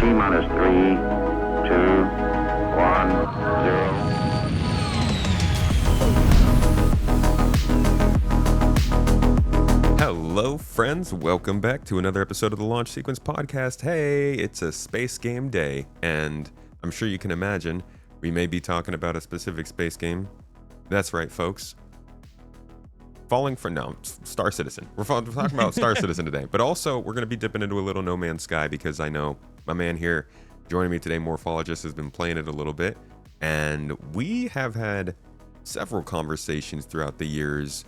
T-minus 3, 2, 1, 0. Hello, friends. Welcome back to another episode of the Launch Sequence Podcast. Hey, it's a space game day, and I'm sure you can imagine we may be talking about a specific space game. That's right, folks. Star Citizen. We're talking about Star Citizen today, but also we're going to be dipping into a little No Man's Sky because I know my man here joining me today, Morphologis, has been playing it a little bit, and we have had several conversations throughout the years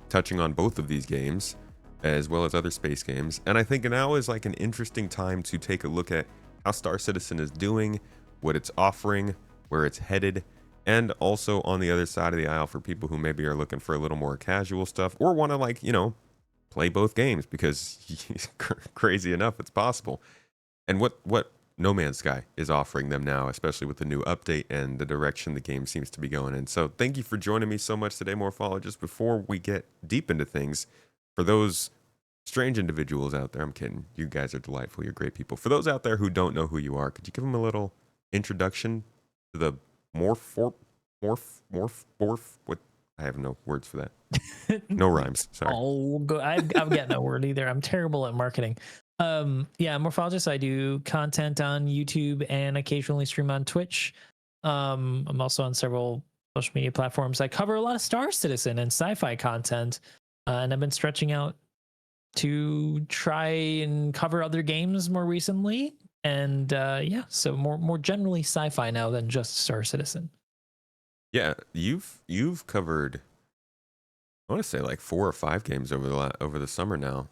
touching on both of these games as well as other space games, and I think now is like an interesting time to take a look at how Star Citizen is doing, what it's offering, where it's headed, and also on the other side of the aisle for people who maybe are looking for a little more casual stuff or want to play both games because crazy enough it's possible. And what No Man's Sky is offering them now, especially with the new update and the direction the game seems to be going in. So thank you for joining me so much today, Morphologist. Before we get deep into things, for those strange individuals out there, I'm kidding, you guys are delightful, you're great people. For those out there who don't know who you are, could you give them a little introduction to the morph, what? I have no words for that. No rhymes. Sorry. I've got no word either. I'm terrible at marketing. Morphologist. I do content on YouTube and occasionally stream on Twitch. I'm also on several social media platforms. I cover a lot of Star Citizen and sci-fi content, and I've been stretching out to try and cover other games more recently. And so more generally sci-fi now than just Star Citizen. Yeah, you've covered, I want to say like 4 or 5 games over the summer now.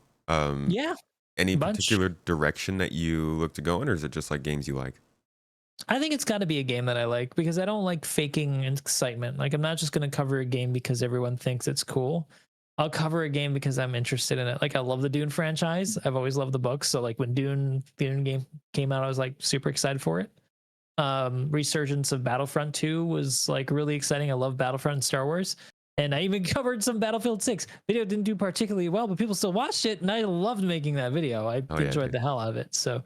Any particular direction that you look to go in, or is it just like games you like? I think it's got to be a game that I like because I don't like faking excitement. Like, I'm not just going to cover a game because everyone thinks it's cool. I'll cover a game because I'm interested in it. Like, I love the Dune franchise. I've always loved the books. So like when the Dune game came out, I was like super excited for it. Resurgence of Battlefront 2 was like really exciting. I love Battlefront and Star Wars. And I even covered some Battlefield 6. Video didn't do particularly well, but people still watched it, and I loved making that video. I enjoyed the hell out of it. So,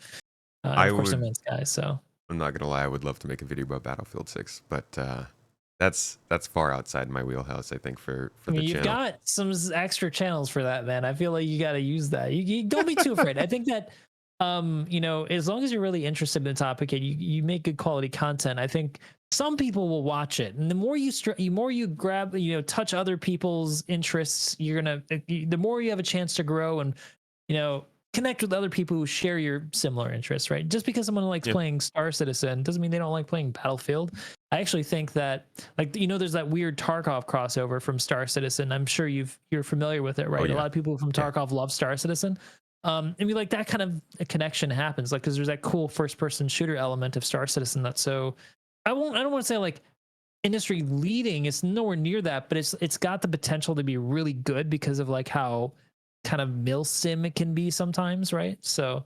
of course, I'm in Sky. So I'm not gonna lie, I would love to make a video about Battlefield 6, but that's far outside my wheelhouse. I think for the channel. You've got some extra channels for that, man. I feel like you got to use that. You don't be too afraid. I think that as long as you're really interested in the topic and you make good quality content, I think some people will watch it. And the more you grab, touch other people's interests, the more you have a chance to grow and, connect with other people who share your similar interests, right? Just because someone likes playing Star Citizen doesn't mean they don't like playing Battlefield. I actually think that, there's that weird Tarkov crossover from Star Citizen. I'm sure you're familiar with it, right? Oh, yeah. A lot of people from Tarkov love Star Citizen. And we like that kind of a connection happens, like, because there's that cool first-person shooter element of Star Citizen that's so. I don't want to say like industry leading. It's nowhere near that, but it's got the potential to be really good because of like how kind of milsim it can be sometimes, right? So,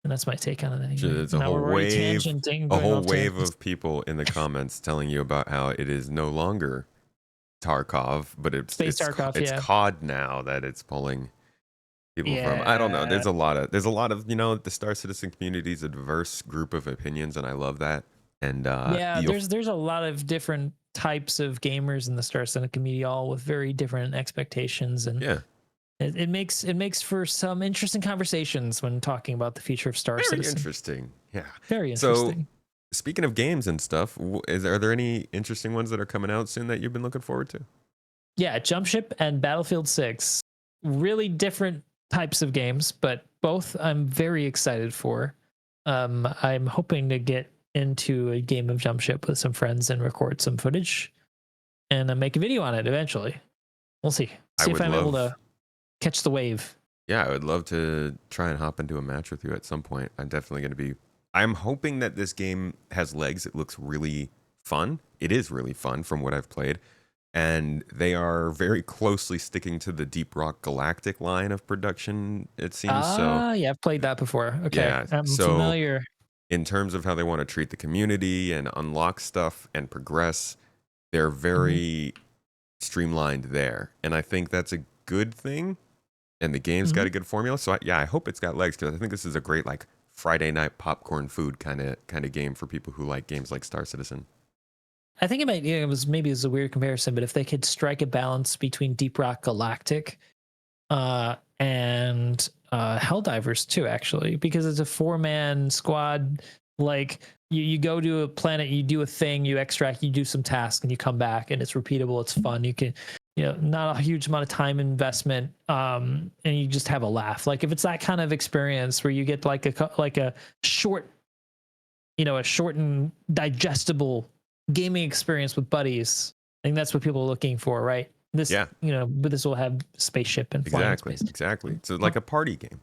and that's my take on it. There's a whole wave of people in the comments telling you about how it is no longer Tarkov, but it's Tarkov, it's COD now that it's pulling people from. I don't know. There's a lot of the Star Citizen community is a diverse group of opinions, and I love that. And there's a lot of different types of gamers in the Star Citizen community, all with very different expectations, and it makes for some interesting conversations when talking about the future of Star Citizen. Very interesting, very interesting. So, speaking of games and stuff, are there any interesting ones that are coming out soon that you've been looking forward to? Yeah, Jump Ship and Battlefield 6, really different types of games, but both I'm very excited for. I'm hoping to get into a game of Jump Ship with some friends and record some footage and make a video on it eventually. We'll see if I'm able to catch the wave. Yeah, I would love to try and hop into a match with you at some point. I'm hoping that this game has legs. It looks really fun. It is really fun from what I've played. And they are very closely sticking to the Deep Rock Galactic line of production, it seems. Yeah, I've played that before. Okay, yeah, I'm familiar. In terms of how they want to treat the community and unlock stuff and progress, they're very streamlined there. And I think that's a good thing. And the game's got a good formula. So I hope it's got legs, because I think this is a great Friday night popcorn food kind of game for people who like games like Star Citizen. I think it might. Yeah, it was maybe it's a weird comparison, but if they could strike a balance between Deep Rock Galactic, and Helldivers too, actually, because it's a 4-man squad. Like you go to a planet, you do a thing, you extract, you do some tasks, and you come back, and it's repeatable. It's fun. You can, not a huge amount of time investment, and you just have a laugh. Like if it's that kind of experience where you get like a short, a short and digestible gaming experience with buddies. I think that's what people are looking for, right? This, Yeah. But this will have spaceship and flying Exactly. space. Exactly. So like a party game,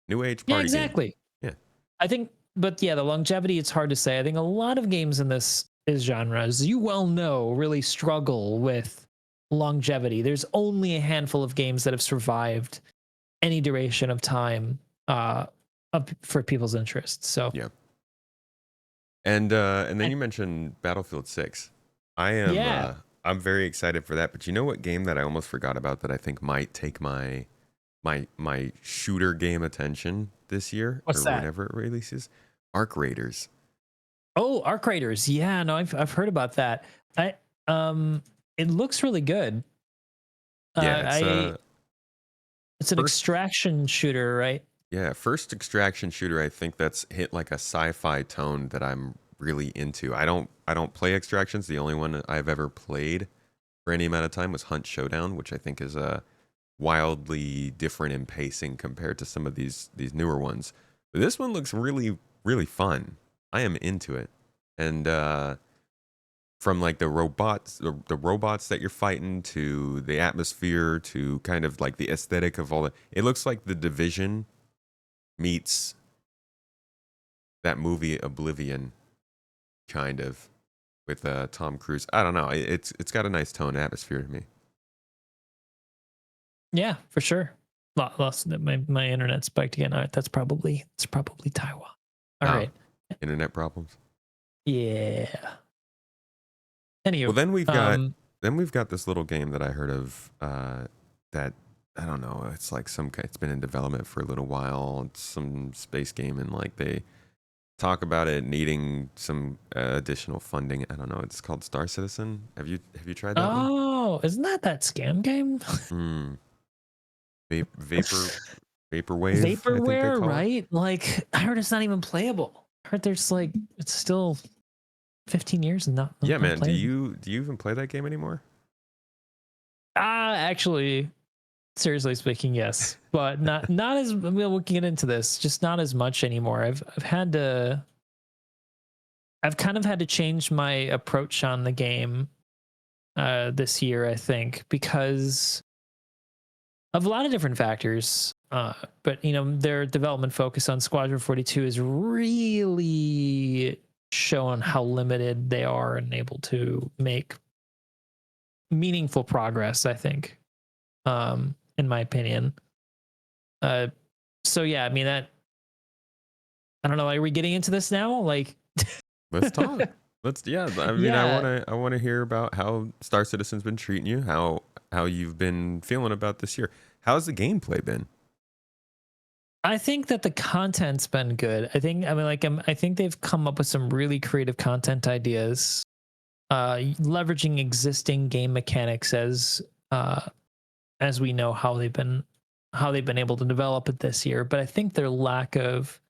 new age party Yeah, exactly. game. Yeah. I think, but yeah, the longevity, it's hard to say. I think a lot of games in this genre, as you well know, really struggle with longevity. There's only a handful of games that have survived any duration of time for people's interests. So Yeah. And then you mentioned Battlefield 6. I'm very excited for that. But you know what game that I almost forgot about that I think might take my shooter game attention this year What's that? whenever it releases? Arc Raiders. Oh, Arc Raiders. Yeah, no, I've heard about that. It looks really good. Yeah, it's an extraction shooter, right? Yeah, first extraction shooter I think that's hit like a sci-fi tone that I'm really into. I don't play extractions. The only one I've ever played for any amount of time was Hunt Showdown, which I think is wildly different in pacing compared to some of these newer ones. But this one looks really, really fun. I am into it. And from like the robots that you're fighting to the atmosphere to kind of like the aesthetic of all it looks like The Division meets that movie Oblivion, kind of, with Tom Cruise. I don't know. It's got a nice tone, atmosphere to me. Yeah, for sure. Lost my internet spiked again. All right, it's probably Taiwan. All right. Internet problems. Yeah. Anyway, well, then we've got this little game that I heard of that I don't know. It's like it's been in development for a little while. It's some space game, and like they talk about it needing some additional funding. I don't know. It's called Star Citizen. Have you tried that one? Oh, isn't that scam game? Vaporwave. Vaporware, right? Like I heard it's not even playable. I heard there's like it's still 15 years and not. Yeah, man. Playable. Do you even play that game anymore? Actually, seriously speaking, yes, but not as we'll get into this. Just not as much anymore. I've kind of had to change my approach on the game this year, I think, because of a lot of different factors. But their development focus on Squadron 42 is really shown how limited they are and able to make meaningful progress, I think, in my opinion. So yeah, I mean that. I don't know. Are we getting into this now? Like, let's talk. I want to hear about how Star Citizen's been treating you, how you've been feeling about this year. How's the gameplay been? I think that the content's been good. I think they've come up with some really creative content ideas, leveraging existing game mechanics as we know how they've been able to develop it this year. But I think their lack of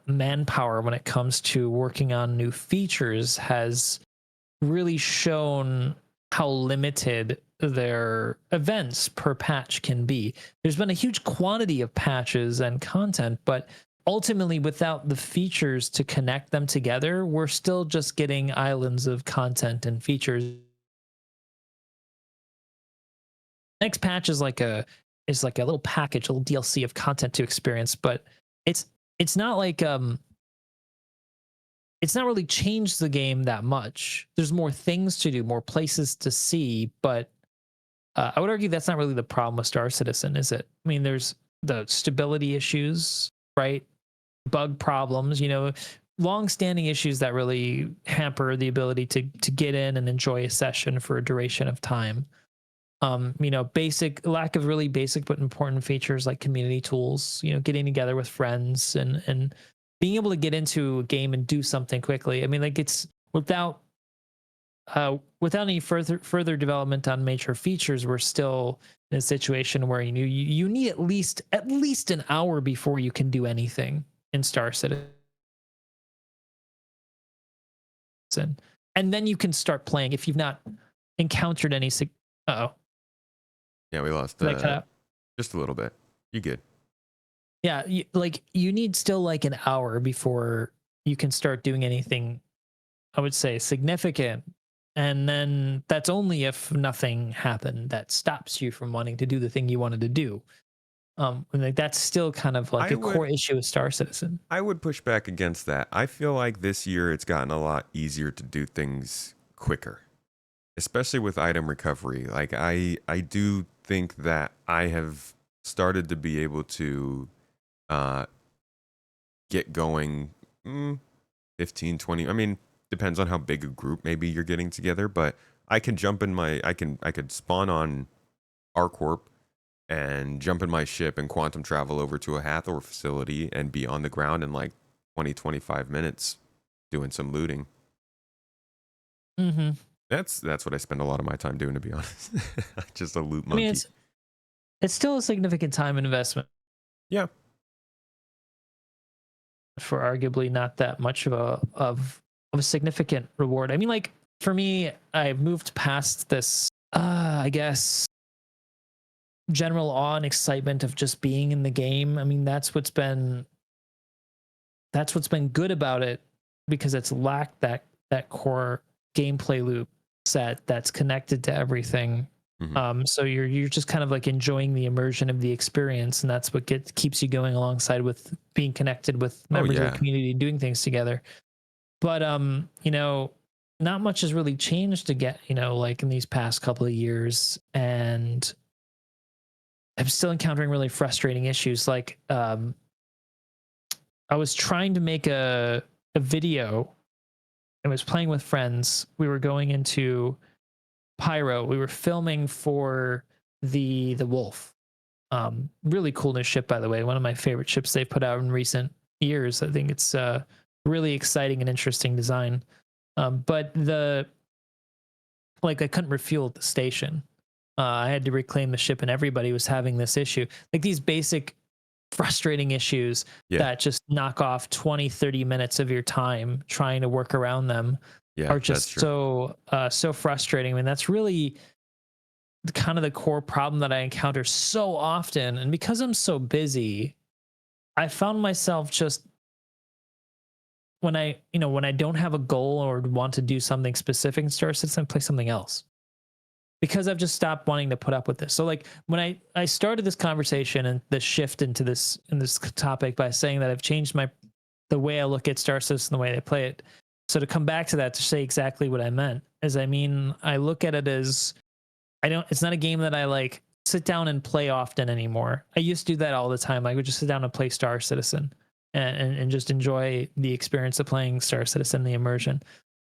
manpower when it comes to working on new features has really shown how limited their events per patch can be. There's been a huge quantity of patches and content, but ultimately without the features to connect them together, we're still just getting islands of content and features. Next patch is like a little package, a little DLC of content to experience, but it's not like it's not really changed the game that much. There's more things to do, more places to see, but I would argue that's not really the problem with Star Citizen, is it? I mean, there's the stability issues, right? Bug problems, long-standing issues that really hamper the ability to get in and enjoy a session for a duration of time. basic lack of really basic but important features like community tools, getting together with friends and being able to get into a game and do something quickly. I mean, like it's without any further development on major features, we're still in a situation where you need at least an hour before you can do anything in Star Citizen, and then you can start playing if you've not encountered any. Uh oh, Yeah, we lost did I cut out? just a little bit. You good? Yeah, you need still like an hour before you can start doing anything, I would say, significant. And then that's only if nothing happened that stops you from wanting to do the thing you wanted to do. And like that's still kind of like I a core would issue with Star Citizen. I would push back against that. I feel like this year it's gotten a lot easier to do things quicker, especially with item recovery. Like I do think that I have started to be able to uh get going 15 20. I mean, depends on how big a group maybe you're getting together, but I can jump in my I could spawn on ArcCorp and jump in my ship and quantum travel over to a Hathor facility and be on the ground in like 20 25 minutes doing some looting. Mm-hmm. That's what I spend a lot of my time doing, to be honest. Just a loot I mean, monkey. it's still a significant time investment Yeah. for arguably not that much of a significant reward. I mean, like for me, I've moved past this. I guess general awe and excitement of just being in the game. I mean, that's what's been good about it, because it's lacked that core gameplay loop set that's connected to everything. Mhm. So you're just kind of like enjoying the immersion of the experience, and that's what keeps you going alongside with being connected with Oh members of the yeah. community and doing things together. But not much has really changed to get, like in these past couple of years, and I'm still encountering really frustrating issues. Like I was trying to make a video. I was playing with friends. We were going into Pyro. We were filming for the Wolf. Really cool new ship, by the way. One of my favorite ships they've put out in recent years. I think it's really exciting and interesting design. But I couldn't refuel at the station. I had to reclaim the ship, and everybody was having this issue. Like these basic frustrating issues Yeah. that just knock off 20-30 minutes of your time trying to work around them Yeah, are that's just true. so frustrating. I mean, that's really kind of the core problem that I encounter so often. And because I'm so busy, I found myself just when I don't have a goal or want to do something specific in Star Citizen, play something else, because I've just stopped wanting to put up with this. So like when I started this conversation and the shift into this topic by saying that I've changed the way I look at Star Citizen, the way I play it. So to come back to that, to say exactly what I meant is, I mean, I look at it as it's not a game that I like sit down and play often anymore. I used to do that all the time. I would just sit down and play Star Citizen and just enjoy the experience of playing Star Citizen, the immersion.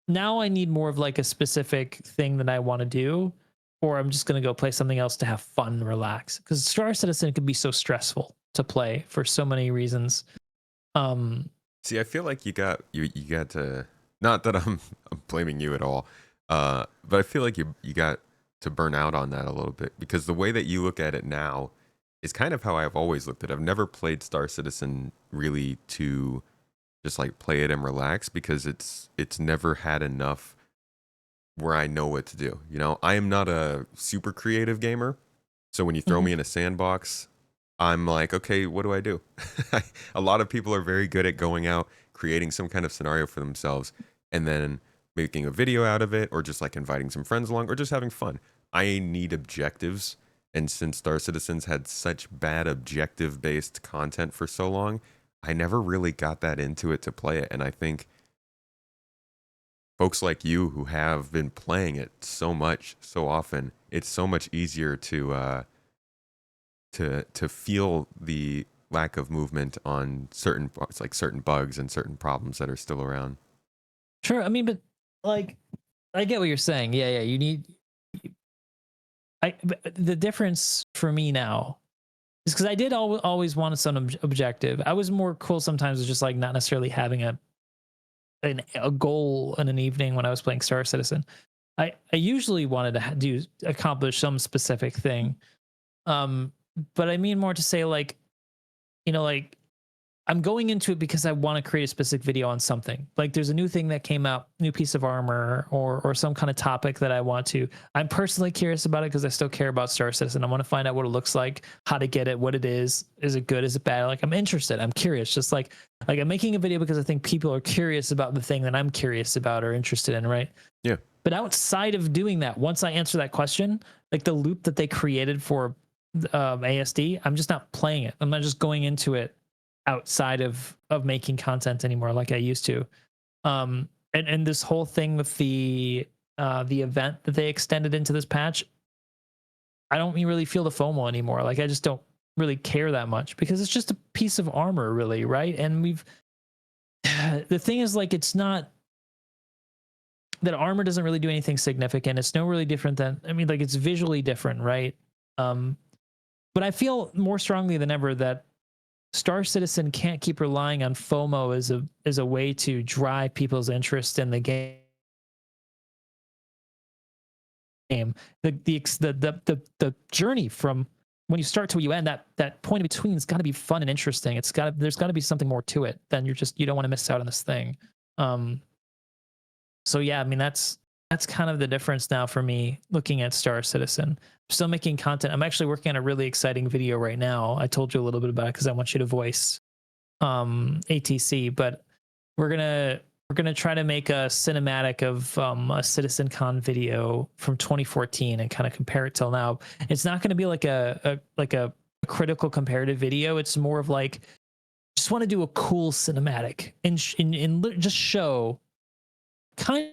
Now I need more of like a specific thing that I want to do, or I'm just going to go play something else to have fun, relax. Because Star Citizen can be so stressful to play for so many reasons. See, I feel like you got to, not that I'm blaming you at all, but I feel like you got to burn out on that a little bit, because the way that you look at it now is kind of how I've always looked at it. I've never played Star Citizen really to just like play it and relax, because it's never had enough where I know what to do. You know, I am not a super creative gamer, so when you throw Mhm. me in a sandbox, I'm like, okay, what do I do? A lot of people are very good at going out, creating some kind of scenario for themselves, and then making a video out of it, or just like inviting some friends along, or just having fun. I need objectives. And since Star Citizens had such bad objective based content for so long, I never really got that into it to play it. And I think folks like you who have been playing it so much, so often, it's so much easier to feel the lack of movement on certain parts, like certain bugs and certain problems that are still around. Sure. I mean, but like, I get what you're saying. Yeah, yeah. the difference for me now is because I did always want some objective. I was more cool sometimes with just like not necessarily having a goal in an evening when I was playing Star Citizen. I usually wanted to accomplish some specific thing. But I mean more to say like, like I'm going into it because I want to create a specific video on something. Like there's a new thing that came out, new piece of armor or some kind of topic that I want to. I'm personally curious about it because I still care about Star Citizen. I want to find out what it looks like, how to get it, what it is it good, is it bad? Like I'm interested, I'm curious. Just like I'm making a video because I think people are curious about the thing that I'm curious about or interested in, right? Yeah. But outside of doing that, once I answer that question, like the loop that they created for ASD, I'm just not playing it. I'm not just going into it outside of making content anymore like I used to. And this whole thing with the event that they extended into this patch, I don't really feel the FOMO anymore. Like I just don't really care that much because it's just a piece of armor, really, right? And the thing is, like, it's not that armor doesn't really do anything significant. It's no really different than, I mean, like it's visually different, right? But I feel more strongly than ever that Star Citizen can't keep relying on FOMO as a way to drive people's interest in the game. The journey from when you start to when you end, that point in between has got to be fun and interesting. There's got to be something more to it than you don't want to miss out on this thing. So yeah, I mean that's kind of the difference now for me looking at Star Citizen. I'm still making content. I'm actually working on a really exciting video right now. I told you a little bit about it because I want you to voice ATC, but we're gonna try to make a cinematic of a CitizenCon video from 2014 and kind of compare it till now. It's not going to be like a critical comparative video. It's more of like just want to do a cool cinematic and just show kind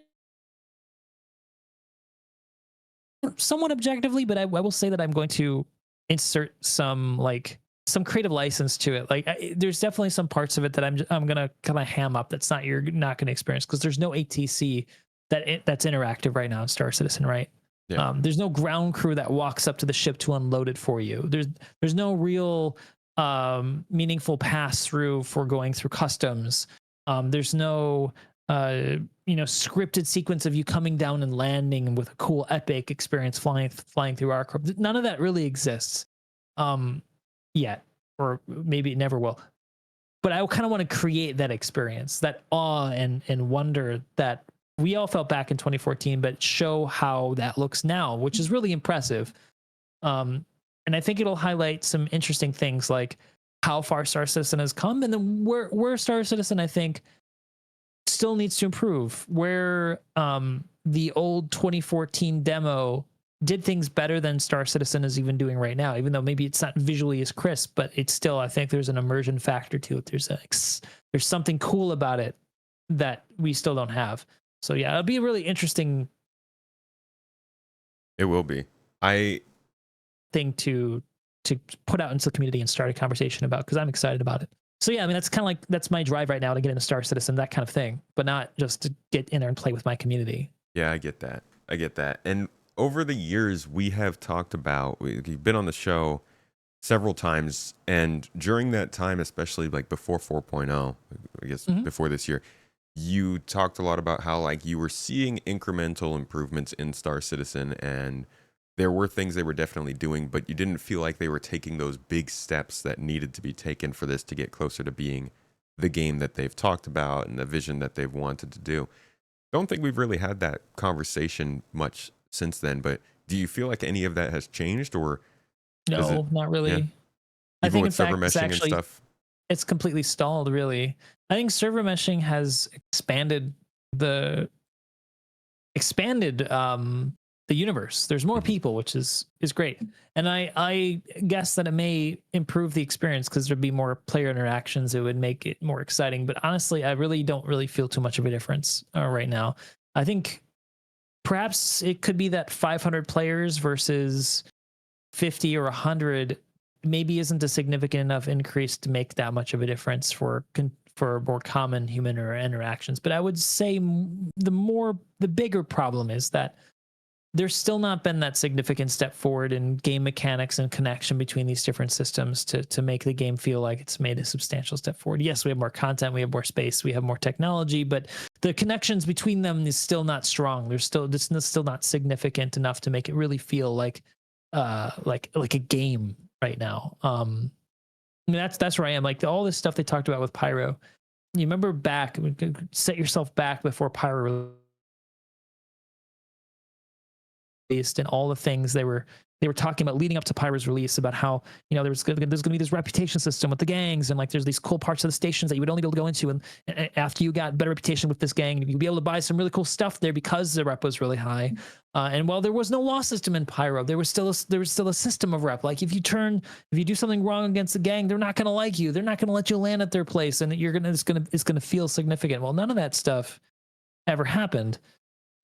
of somewhat objectively, but I will say that I'm going to insert some creative license to it. Like there's definitely some parts of it that I'm gonna kind of ham up. That's not you're not gonna experience because there's no ATC that's interactive right now in Star Citizen, right? Yeah. There's no ground crew that walks up to the ship to unload it for you. There's no real meaningful pass through for going through customs. There's no scripted sequence of you coming down and landing with a cool epic experience flying through Arkham. None of that really exists yet, or maybe it never will. But I kind of want to create that experience, that awe and wonder that we all felt back in 2014, but show how that looks now, which is really impressive. And I think it'll highlight some interesting things like how far Star Citizen has come, and then where Star Citizen, I think, still needs to improve, where the old 2014 demo did things better than Star Citizen is even doing right now, even though maybe it's not visually as crisp, but it's still, I think there's an immersion factor to it. There's something cool about it that we still don't have. So yeah, it'll be a really interesting It will be. thing to put out into the community and start a conversation about, because I'm excited about it. So yeah, I mean, that's kind of like, that's my drive right now to get into Star Citizen, that kind of thing, but not just to get in there and play with my community. Yeah, I get that. And over the years, we have talked about, we've been on the show several times, and during that time, especially like before 4.0, I guess before this year, you talked a lot about how like you were seeing incremental improvements in Star Citizen, and there were things they were definitely doing, but you didn't feel like they were taking those big steps that needed to be taken for this to get closer to being the game that they've talked about and the vision that they've wanted to do. Don't think we've really had that conversation much since then, but do you feel like any of that has changed, or No, not really. Yeah. I Even think with in server fact, meshing and stuff? it's completely stalled, really. I think server meshing has expanded the universe. There's more people, which is great. And I guess that it may improve the experience because there'd be more player interactions. It would make it more exciting. But honestly, I really don't feel too much of a difference right now. I think perhaps it could be that 500 players versus 50 or 100 maybe isn't a significant enough increase to make that much of a difference for more common human interactions. But I would say the bigger problem is that there's still not been that significant step forward in game mechanics and connection between these different systems to make the game feel like it's made a substantial step forward. Yes, we have more content, we have more space, we have more technology, but the connections between them is still not strong. There's still, it's still not significant enough to make it really feel like a game right now. I mean, that's where I am. Like all this stuff they talked about with Pyro. You remember back, set yourself back before Pyro released, and all the things they were talking about leading up to Pyro's release, about how, you know, there's going to be this reputation system with the gangs, and like there's these cool parts of the stations that you would only be able to go into, and after you got better reputation with this gang, you'd be able to buy some really cool stuff there because the rep was really high. And while there was no law system in Pyro, there was still a system of rep. Like if you do something wrong against the gang, they're not going to like you. They're not going to let you land at their place, and it's going to feel significant. Well, none of that stuff ever happened,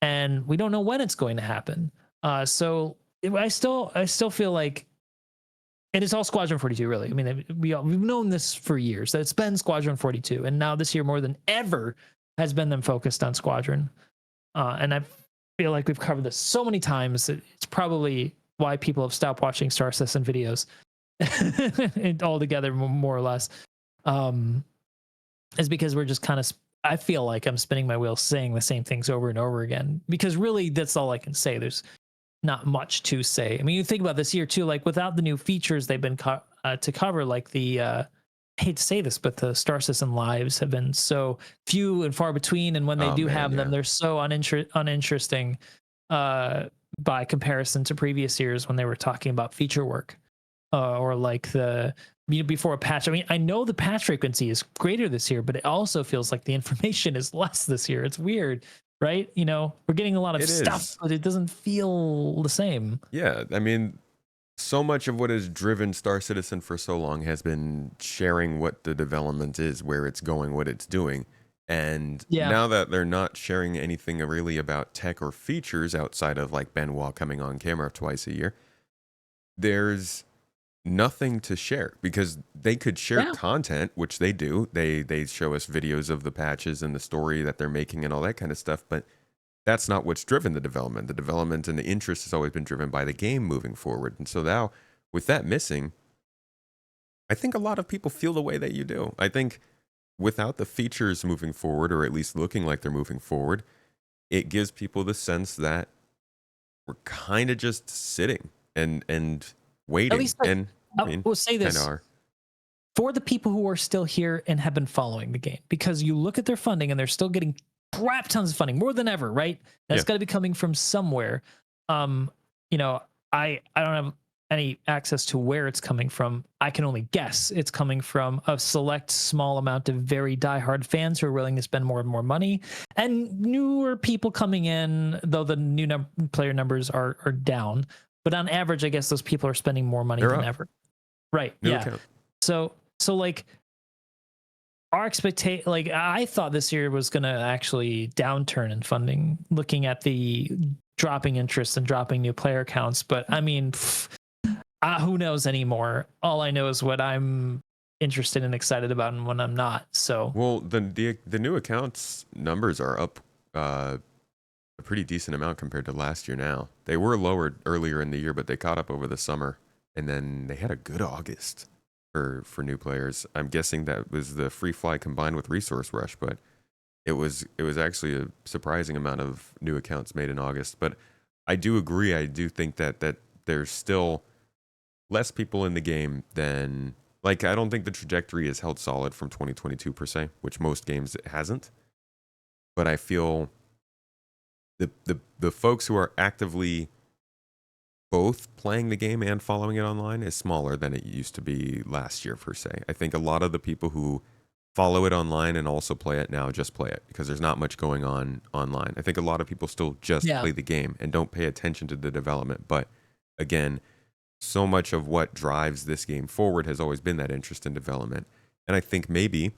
and we don't know when it's going to happen. So I still feel like, and it's all Squadron 42, really. I mean, we've known this for years, that it's been Squadron 42, and now this year more than ever has been them focused on Squadron. And I feel like we've covered this so many times that it's probably why people have stopped watching Star Citizen videos altogether, more or less. Is because we're just kind of, I feel like I'm spinning my wheels saying the same things over and over again, because really that's all I can say. There's not much to say. I mean, you think about this year too, like without the new features they've been to cover, like the I hate to say this, but the Star Citizen lives have been so few and far between, and when they have them, they're so uninteresting by comparison to previous years when they were talking about feature work, or like before a patch. I mean, I know the patch frequency is greater this year, but it also feels like the information is less this year. It's weird. Right? You know, we're getting a lot of stuff, but it doesn't feel the same. Yeah, I mean, so much of what has driven Star Citizen for so long has been sharing what the development is, where it's going, what it's doing. And now that they're not sharing anything really about tech or features outside of like Benoit coming on camera twice a year, there's nothing to share, because they could share content, which they do. They show us videos of the patches and the story that they're making and all that kind of stuff, but that's not what's driven the development. The development and the interest has always been driven by the game moving forward. And so now, with that missing, I think a lot of people feel the way that you do. I think without the features moving forward, or at least looking like they're moving forward, it gives people the sense that we're kind of just sitting and waiting. At least, and we'll say this for the people who are still here and have been following the game, because you look at their funding and they're still getting crap tons of funding, more than ever, right? That's got to be coming from somewhere. You know, I don't have any access to where it's coming from. I can only guess it's coming from a select small amount of very diehard fans who are willing to spend more and more money, and newer people coming in, though the new player numbers are down. But on average, I guess those people are spending more money than ever. Right. New account. So like our expectation, like I thought this year was going to actually downturn in funding, looking at the dropping interest and dropping new player counts. But I mean, who knows anymore? All I know is what I'm interested and excited about and when I'm not. So, well, the new accounts numbers are up a pretty decent amount compared to last year now. They were lowered earlier in the year, but they caught up over the summer. And then they had a good August for new players. I'm guessing that was the free fly combined with resource rush, but it was actually a surprising amount of new accounts made in August. But I do agree. I do think that there's still less people in the game than, like, I don't think the trajectory is held solid from 2022 per se, which most games it hasn't. But I feel the folks who are actively both playing the game and following it online is smaller than it used to be last year per se. I think a lot of the people who follow it online and also play it now just play it because there's not much going on online. I think a lot of people still just play the game and don't pay attention to the development. But again, so much of what drives this game forward has always been that interest in development. And I think maybe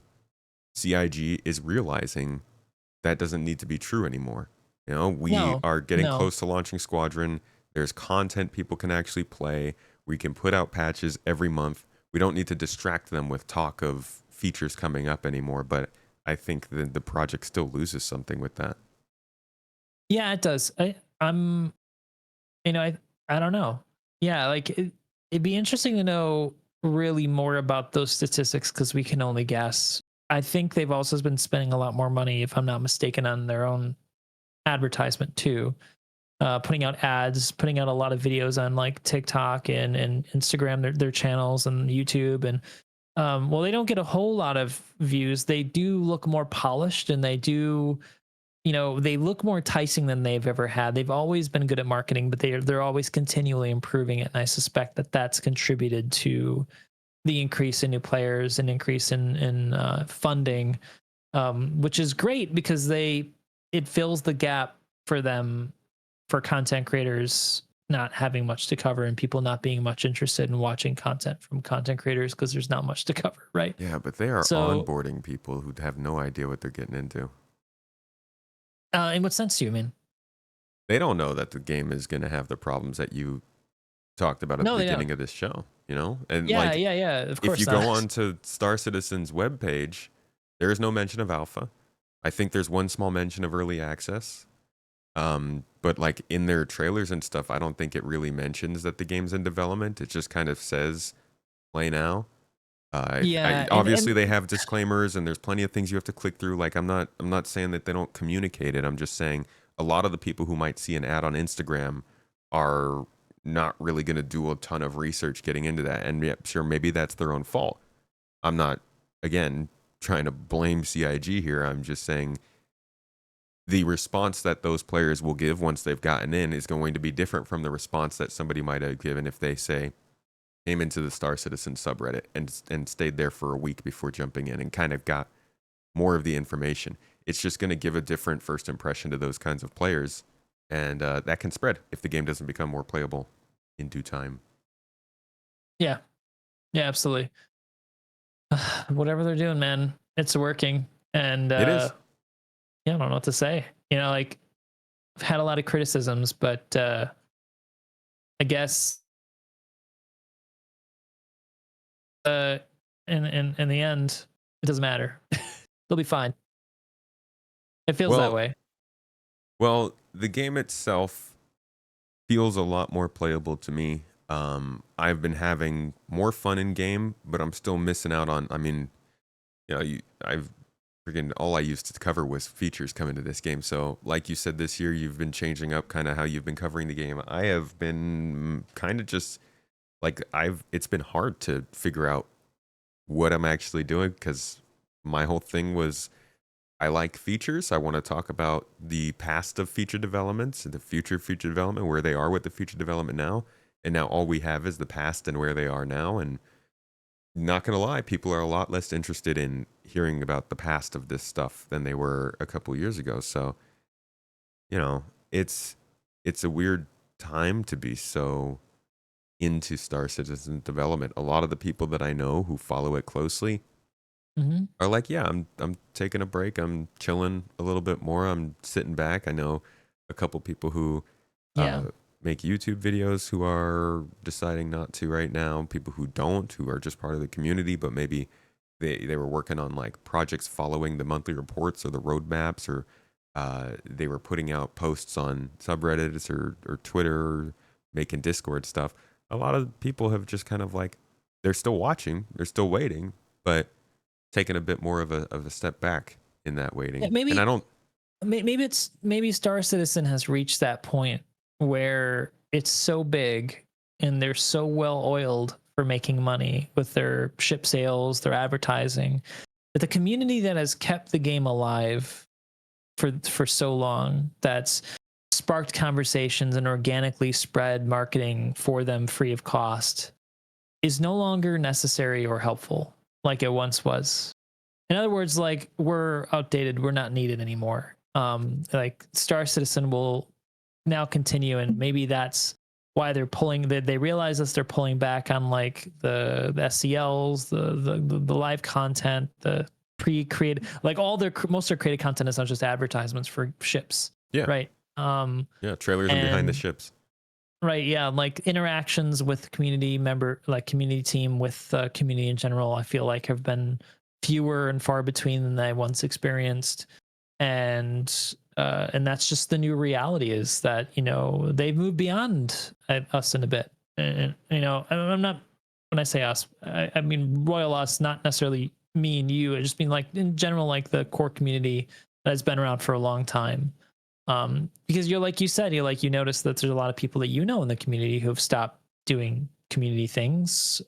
CIG is realizing that doesn't need to be true anymore. You know, we are getting close to launching Squadron. There's content people can actually play. We can put out patches every month. We don't need to distract them with talk of features coming up anymore. But I think the project still loses something with that. Yeah, it does. I don't know. Yeah, like it'd be interesting to know really more about those statistics because we can only guess. I think they've also been spending a lot more money, if I'm not mistaken, on their own advertisement too. Putting out ads, putting out a lot of videos on like TikTok and Instagram, their channels and YouTube. And well, they don't get a whole lot of views. They do look more polished and they do, they look more enticing than they've ever had. They've always been good at marketing, but they're always continually improving it. And I suspect that that's contributed to the increase in new players and increase in funding, which is great because it fills the gap for them, for content creators not having much to cover and people not being much interested in watching content from content creators because there's not much to cover, right? Yeah, but they are So, onboarding people who have no idea what they're getting into. in what sense do you mean? They don't know that the game is going to have the problems that you talked about at No, the they don't. beginning of this show, you know? And Yeah, like, yeah. Of course if you not. go on to Star Citizen's webpage, there is no mention of alpha. I think there's one small mention of early access. But like in their trailers and stuff, I don't think it really mentions that the game's in development. It just kind of says play now. Yeah, Obviously they have disclaimers and there's plenty of things you have to click through. Like I'm not saying that they don't communicate it. I'm just saying a lot of the people who might see an ad on Instagram are not really going to do a ton of research getting into that. And yeah, sure, maybe that's their own fault. I'm not, again, trying to blame CIG here. I'm just saying the response that those players will give once they've gotten in is going to be different from the response that somebody might have given if they say came into the Star Citizen subreddit and stayed there for a week before jumping in and kind of got more of the information. It's just going to give a different first impression to those kinds of players, and that can spread if the game doesn't become more playable in due time. yeah, absolutely. Whatever they're doing, man, it's working. And It is. yeah, I don't know what to say. Like I've had a lot of criticisms, but I guess in the end, it doesn't matter. They'll be fine. It feels that way. Well, the game itself feels a lot more playable to me. I've been having more fun in game, but I'm still missing out on. I mean, I've freaking all I used to cover was features coming to this game. So, like you said, this year you've been changing up kind of how you've been covering the game. I have been kind of just like It's been hard to figure out what I'm actually doing because my whole thing was I like features. I want to talk about the past of feature developments and the future feature development, where they are with the feature development now. And now all we have is the past and where they are now. And not gonna lie, people are a lot less interested in hearing about the past of this stuff than they were a couple years ago. So, it's a weird time to be so into Star Citizen development. A lot of the people that I know who follow it closely are like, yeah, I'm taking a break. I'm chilling a little bit more. I'm sitting back. I know a couple people who make YouTube videos who are deciding not to right now. People who don't, who are just part of the community, but maybe they were working on like projects following the monthly reports or the roadmaps, or they were putting out posts on subreddits or Twitter, or making Discord stuff. A lot of people have just kind of like, they're still watching, they're still waiting, but taking a bit more of a step back in that waiting. Yeah, maybe, and I don't. Maybe Star Citizen has reached that point where it's so big and they're so well oiled for making money with their ship sales, their advertising, that the community that has kept the game alive for so long, that's sparked conversations and organically spread marketing for them free of cost, is no longer necessary or helpful like it once was. In other words, like, we're outdated, we're not needed anymore. Like Star Citizen will now continue, and maybe that's why they're pulling. They realize that they're pulling back on like the SCLs, the live content, the pre-created, like all their most of their created content is not just advertisements for ships. Yeah. Right. Yeah, trailers and behind the ships. Right. Yeah. Like interactions with community member, like community team with community in general, I feel like have been fewer and far between than I once experienced. And And that's just the new reality, is that, they've moved beyond us in a bit. And I'm not, when I say us, I mean royal us, not necessarily me and you. I just mean like in general, like the core community that has been around for a long time. Because you're like you said, you notice that there's a lot of people that in the community who have stopped doing community things.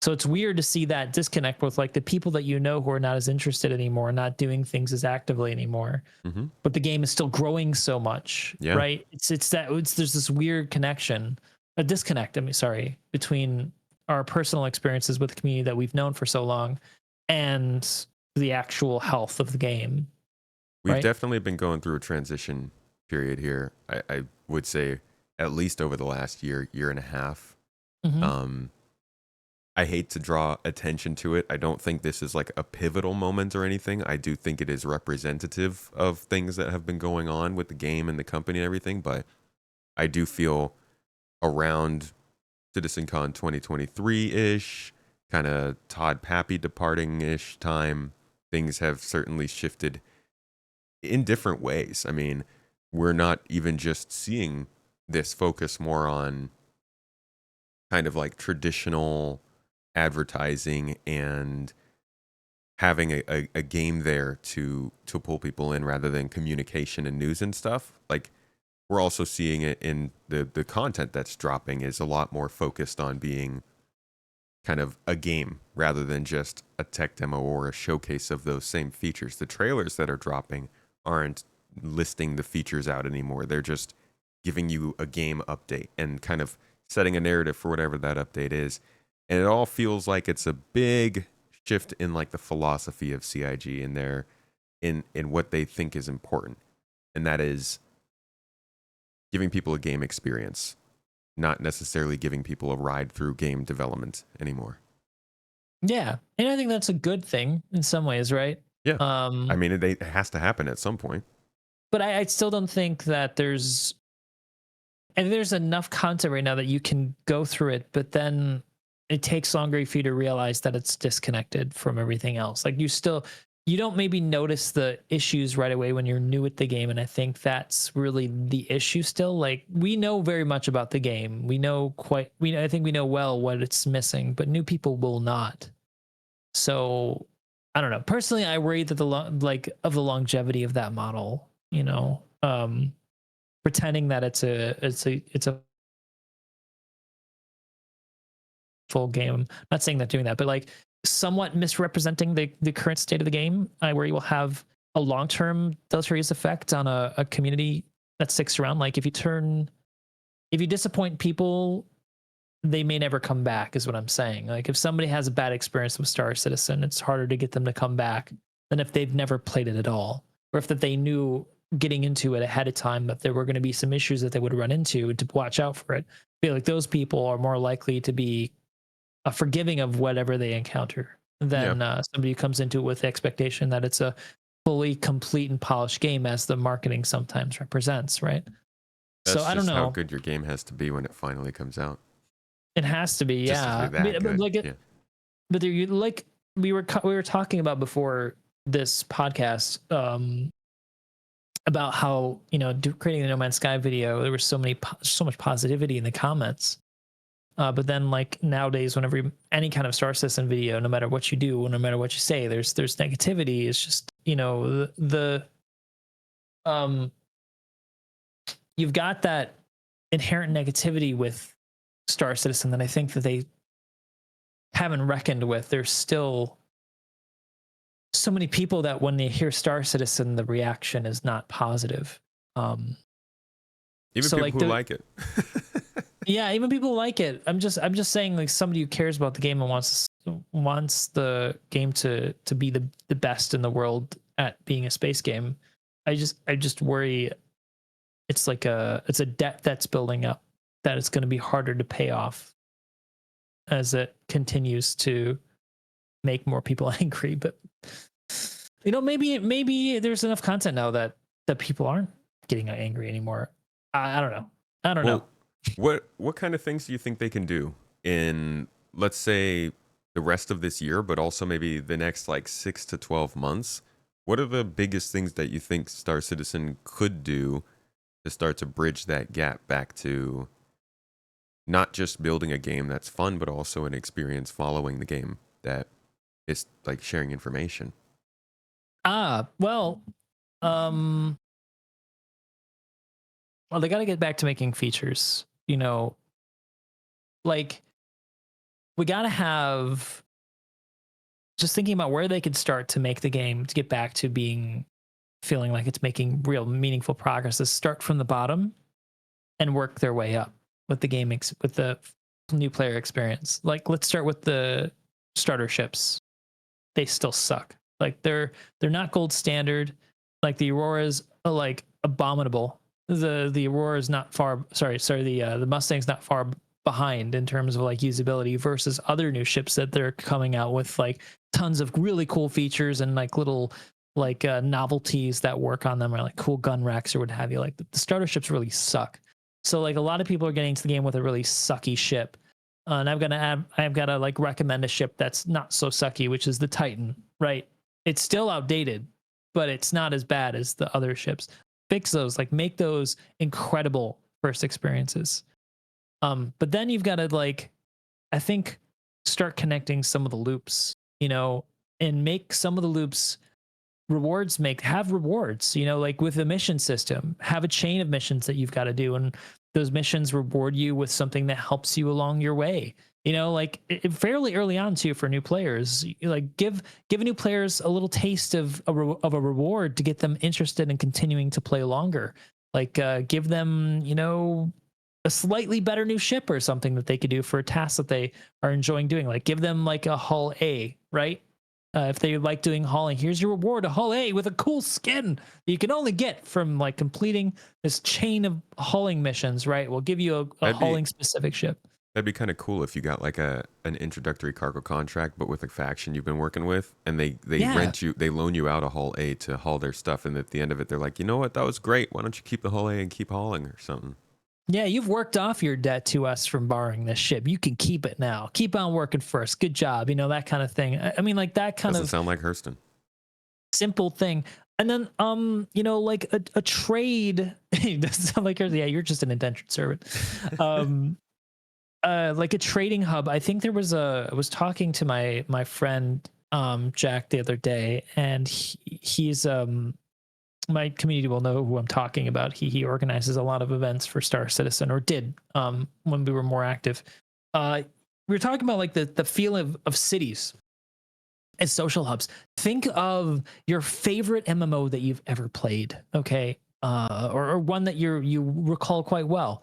So it's weird to see that disconnect with like the people that who are not as interested anymore, not doing things as actively anymore. Mm-hmm. But the game is still growing so much, Yeah. right? There's this weird connection, a disconnect. I mean, sorry, between our personal experiences with the community that we've known for so long and the actual health of the game. We've Right? definitely been going through a transition period here. I would say at least over the last year and a half. Mhm. I hate to draw attention to it. I don't think this is like a pivotal moment or anything. I do think it is representative of things that have been going on with the game and the company and everything. But I do feel around CitizenCon 2023-ish, kind of Todd Pappy departing-ish time, things have certainly shifted in different ways. I mean, we're not even just seeing this focus more on kind of like traditional advertising and having a game there to pull people in rather than communication and news and stuff. Like, we're also seeing it in the content that's dropping is a lot more focused on being kind of a game rather than just a tech demo or a showcase of those same features. The trailers that are dropping aren't listing the features out anymore. They're just giving you a game update and kind of setting a narrative for whatever that update is. And it all feels like it's a big shift in like the philosophy of CIG in their in what they think is important. And that is giving people a game experience, not necessarily giving people a ride through game development anymore. Yeah. And I think that's a good thing in some ways, right? Yeah. I mean, it has to happen at some point. But I still don't think that there's enough content right now that you can go through it, but then it takes longer for you to realize that it's disconnected from everything else. Like you don't maybe notice the issues right away when you're new at the game. And I think that's really the issue still. Like, we know very much about the game. I think we know well what it's missing, but new people will not. So I don't know. Personally, I worry that of the longevity of that model, pretending that it's a full game. I'm not saying that doing that, but like somewhat misrepresenting the current state of the game, where you will have a long-term deleterious effect on a community that sticks around. Like if you disappoint people, they may never come back, is what I'm saying. Like if somebody has a bad experience with Star Citizen, it's harder to get them to come back than if they've never played it at all, or if that they knew getting into it ahead of time that there were going to be some issues that they would run into to watch out for it. I feel like those people are more likely to be forgiving of whatever they encounter than somebody who comes into it with the expectation that it's a fully complete and polished game, as the marketing sometimes represents, right? That's So I don't just how know. good your game has to be when it finally comes out. It has to be, Just if yeah. you're that good. But you like we were talking about before this podcast, about how creating the No Man's Sky video, there was so much positivity in the comments. But then, like nowadays, whenever any kind of Star Citizen video, no matter what you do, no matter what you say, there's negativity. It's just you've got that inherent negativity with Star Citizen that I think that they haven't reckoned with. There's still so many people that when they hear Star Citizen, the reaction is not positive. Even so people who like it. Yeah, even people like it. I'm just saying, like, somebody who cares about the game and wants the game to be the best in the world at being a space game. I just worry it's a debt that's building up, that it's going to be harder to pay off as it continues to make more people angry. But maybe there's enough content now that people aren't getting angry anymore. I don't know. I don't know. What kind of things do you think they can do in, let's say, the rest of this year, but also maybe the next like 6 to 12 months What are the biggest things that you think Star Citizen could do to start to bridge that gap back to not just building a game that's fun, but also an experience following the game that is like sharing information? Well, um, well, they got to get back to making features. You know, like we got to have just thinking about where they could start to make the game to get back to being feeling like it's making real meaningful progress. Is start from the bottom and work their way up with the with the new player experience. Like let's start with the starter ships. They still suck. Like they're not gold standard. Like the Aurora's like abominable. The Aurora is not far. Sorry. The Mustang's not far behind in terms of like usability versus other new ships that they're coming out with, like tons of really cool features and like little like novelties that work on them, or like cool gun racks or what have you. Like the starter ships really suck. So like a lot of people are getting into the game with a really sucky ship. And I've got to like recommend a ship that's not so sucky, which is the Titan, right? It's still outdated, but it's not as bad as the other ships. Fix those, like make those incredible first experiences. But then you've got to like, I think, start connecting some of the loops, you know, and make some of the loops have rewards, you know, like with the mission system, have a chain of missions that you've got to do. And those missions reward you with something that helps you along your way, you know, like fairly early on too, for new players, like give new players a little taste of a reward to get them interested in continuing to play longer. Like give them, you know, a slightly better new ship or something that they could do for a task that they are enjoying doing. Like give them like a hull A, right? If they like doing hauling, here's your reward, a hull A with a cool skin that you can only get from like completing this chain of hauling missions, right? We'll give you a hauling specific ship. That'd be kind of cool if you got like an introductory cargo contract, but with a faction you've been working with, and they rent you, they loan you out a hull A to haul their stuff, and at the end of it, they're like, you know what, that was great. Why don't you keep the hull A and keep hauling or something? Yeah, you've worked off your debt to us from borrowing this ship. You can keep it now. Keep on working first. Good job. You know, that kind of thing. I mean, like that kind Doesn't of sound like Hurston. simple thing. And then, you know, like a trade. It doesn't sound like you're just an indentured servant. Like a trading hub. I think I was talking to my friend Jack the other day, and he's my community will know who I'm talking about. He organizes a lot of events for Star Citizen, or did when we were more active. We were talking about like the feel of cities as social hubs. Think of your favorite MMO that you've ever played, okay, or one that you recall quite well.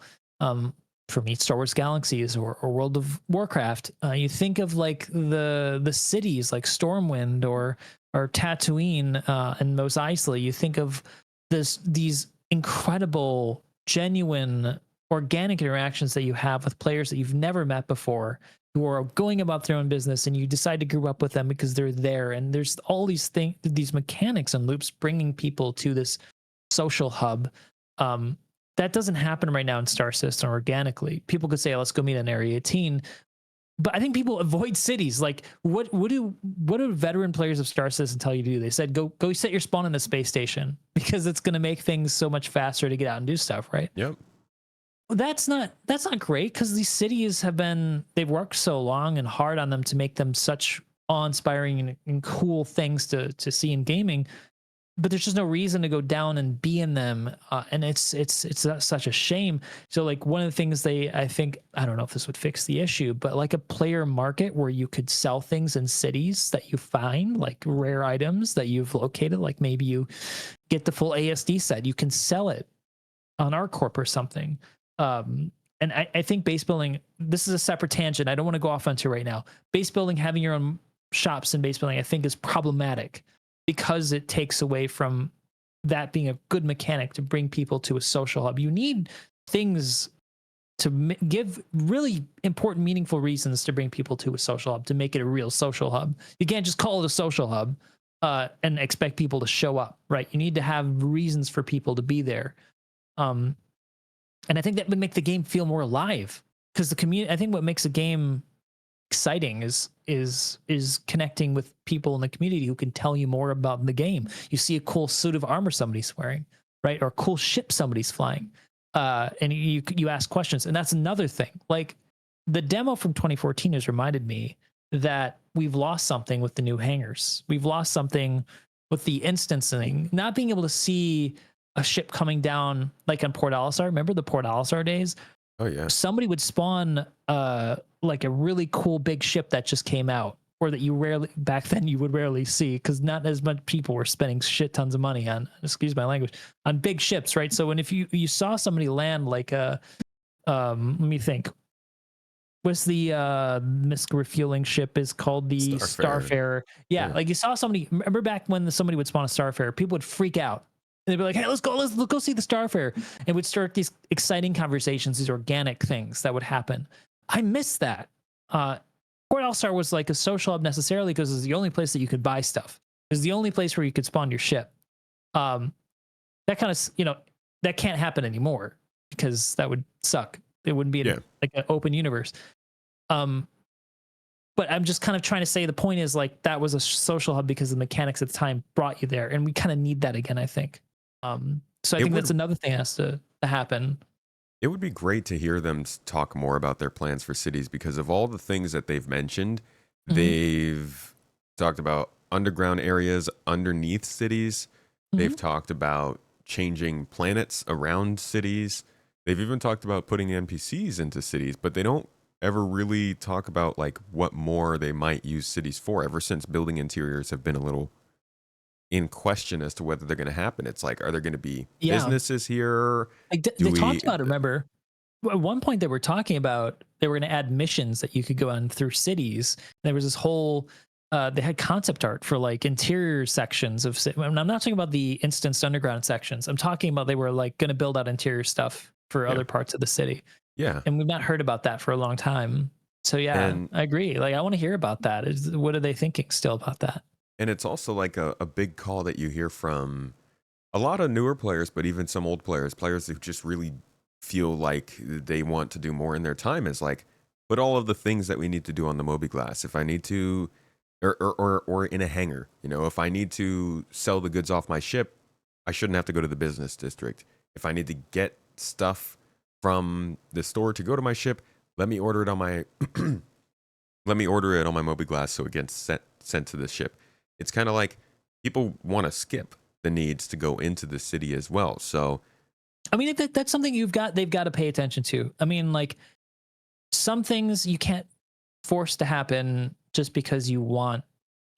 For me, Star Wars Galaxies or World of Warcraft. You think of like the cities like Stormwind or Tatooine and Mos Eisley. You think of these incredible, genuine, organic interactions that you have with players that you've never met before, who are going about their own business, and you decide to group up with them because they're there. And there's all these mechanics and loops bringing people to this social hub. That doesn't happen right now in Star Citizen organically. People could say, let's go meet in Area 18. But I think people avoid cities. Like, what do veteran players of Star Citizen tell you to do? They said, go set your spawn in a space station because it's going to make things so much faster to get out and do stuff, right? Yep. That's not great, because these cities they've worked so long and hard on them to make them such awe-inspiring and cool things to see in gaming. But there's just no reason to go down and be in them, and it's such a shame. So like one of the things I don't know if this would fix the issue, but like a player market where you could sell things in cities that you find, like rare items that you've located, like maybe you get the full ASD set, you can sell it on ArcCorp or something. And I think base building, this is a separate tangent, I don't want to go off onto right now. Base building, having your own shops in base building, I think is problematic, because it takes away from that being a good mechanic to bring people to a social hub. You need things to give really important, meaningful reasons to bring people to a social hub, to make it a real social hub. You can't just call it a social hub and expect people to show up, right? You need to have reasons for people to be there. And I think that would make the game feel more alive, because the community, I think what makes a game exciting is connecting with people in the community who can tell you more about the game. You see a cool suit of armor somebody's wearing, right? Or a cool ship somebody's flying. And you ask questions. And that's another thing. Like the demo from 2014 has reminded me that we've lost something with the new hangars. We've lost something with the instancing, not being able to see a ship coming down like on Port Alisar. Remember the Port Alisar days? Oh yeah. Somebody would spawn like a really cool big ship that just came out, or that you rarely back then you would rarely see because not as much people were spending shit tons of money on, excuse my language, on big ships, right? So when if you saw somebody land like a let me think, what's the misc refueling ship is called the Starfarer. Yeah, like you saw somebody, remember back when somebody would spawn a Starfarer, people would freak out. They'd be like, hey, let's go see the Starfarer. And would start these exciting conversations, these organic things that would happen. I miss that. Port Alisar was like a social hub necessarily because it was the only place that you could buy stuff. It was the only place where you could spawn your ship. That kind of, that can't happen anymore because that would suck. It wouldn't be like an open universe. But I'm just kind of trying to say the point is like that was a social hub because the mechanics at the time brought you there. And we kind of need that again, I think. So I think that's another thing that has to happen. It would be great to hear them talk more about their plans for cities because of all the things that they've mentioned. They've talked about underground areas underneath cities. They've talked about changing planets around cities. They've even talked about putting NPCs into cities, but they don't ever really talk about like what more they might use cities for. Ever since building interiors have been a little in question as to whether they're going to happen. It's like, are there going to be businesses here? Like, they talked about it, remember? At one point they were talking about they were going to add missions that you could go on through cities. There was this whole they had concept art for like interior sections of I'm not talking about the instanced underground sections. I'm talking about they were like going to build out interior stuff for other parts of the city. Yeah. And we've not heard about that for a long time. So I agree. Like I want to hear about that. What are they thinking still about that? And it's also like a big call that you hear from a lot of newer players, but even some old players who just really feel like they want to do more in their time is like, put all of the things that we need to do on the Moby-Glass. If I need to, or in a hangar, if I need to sell the goods off my ship, I shouldn't have to go to the business district. If I need to get stuff from the store to go to my ship, let me order it on my Moby-Glass so it gets sent to the ship. It's kind of like people want to skip the needs to go into the city as well. So, I mean, that's something they've got to pay attention to. I mean, like some things you can't force to happen just because you want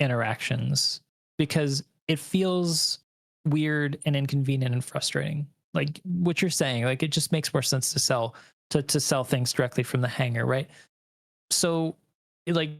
interactions, because it feels weird and inconvenient and frustrating. Like what you're saying, like it just makes more sense to sell things directly from the hangar, right? So, like,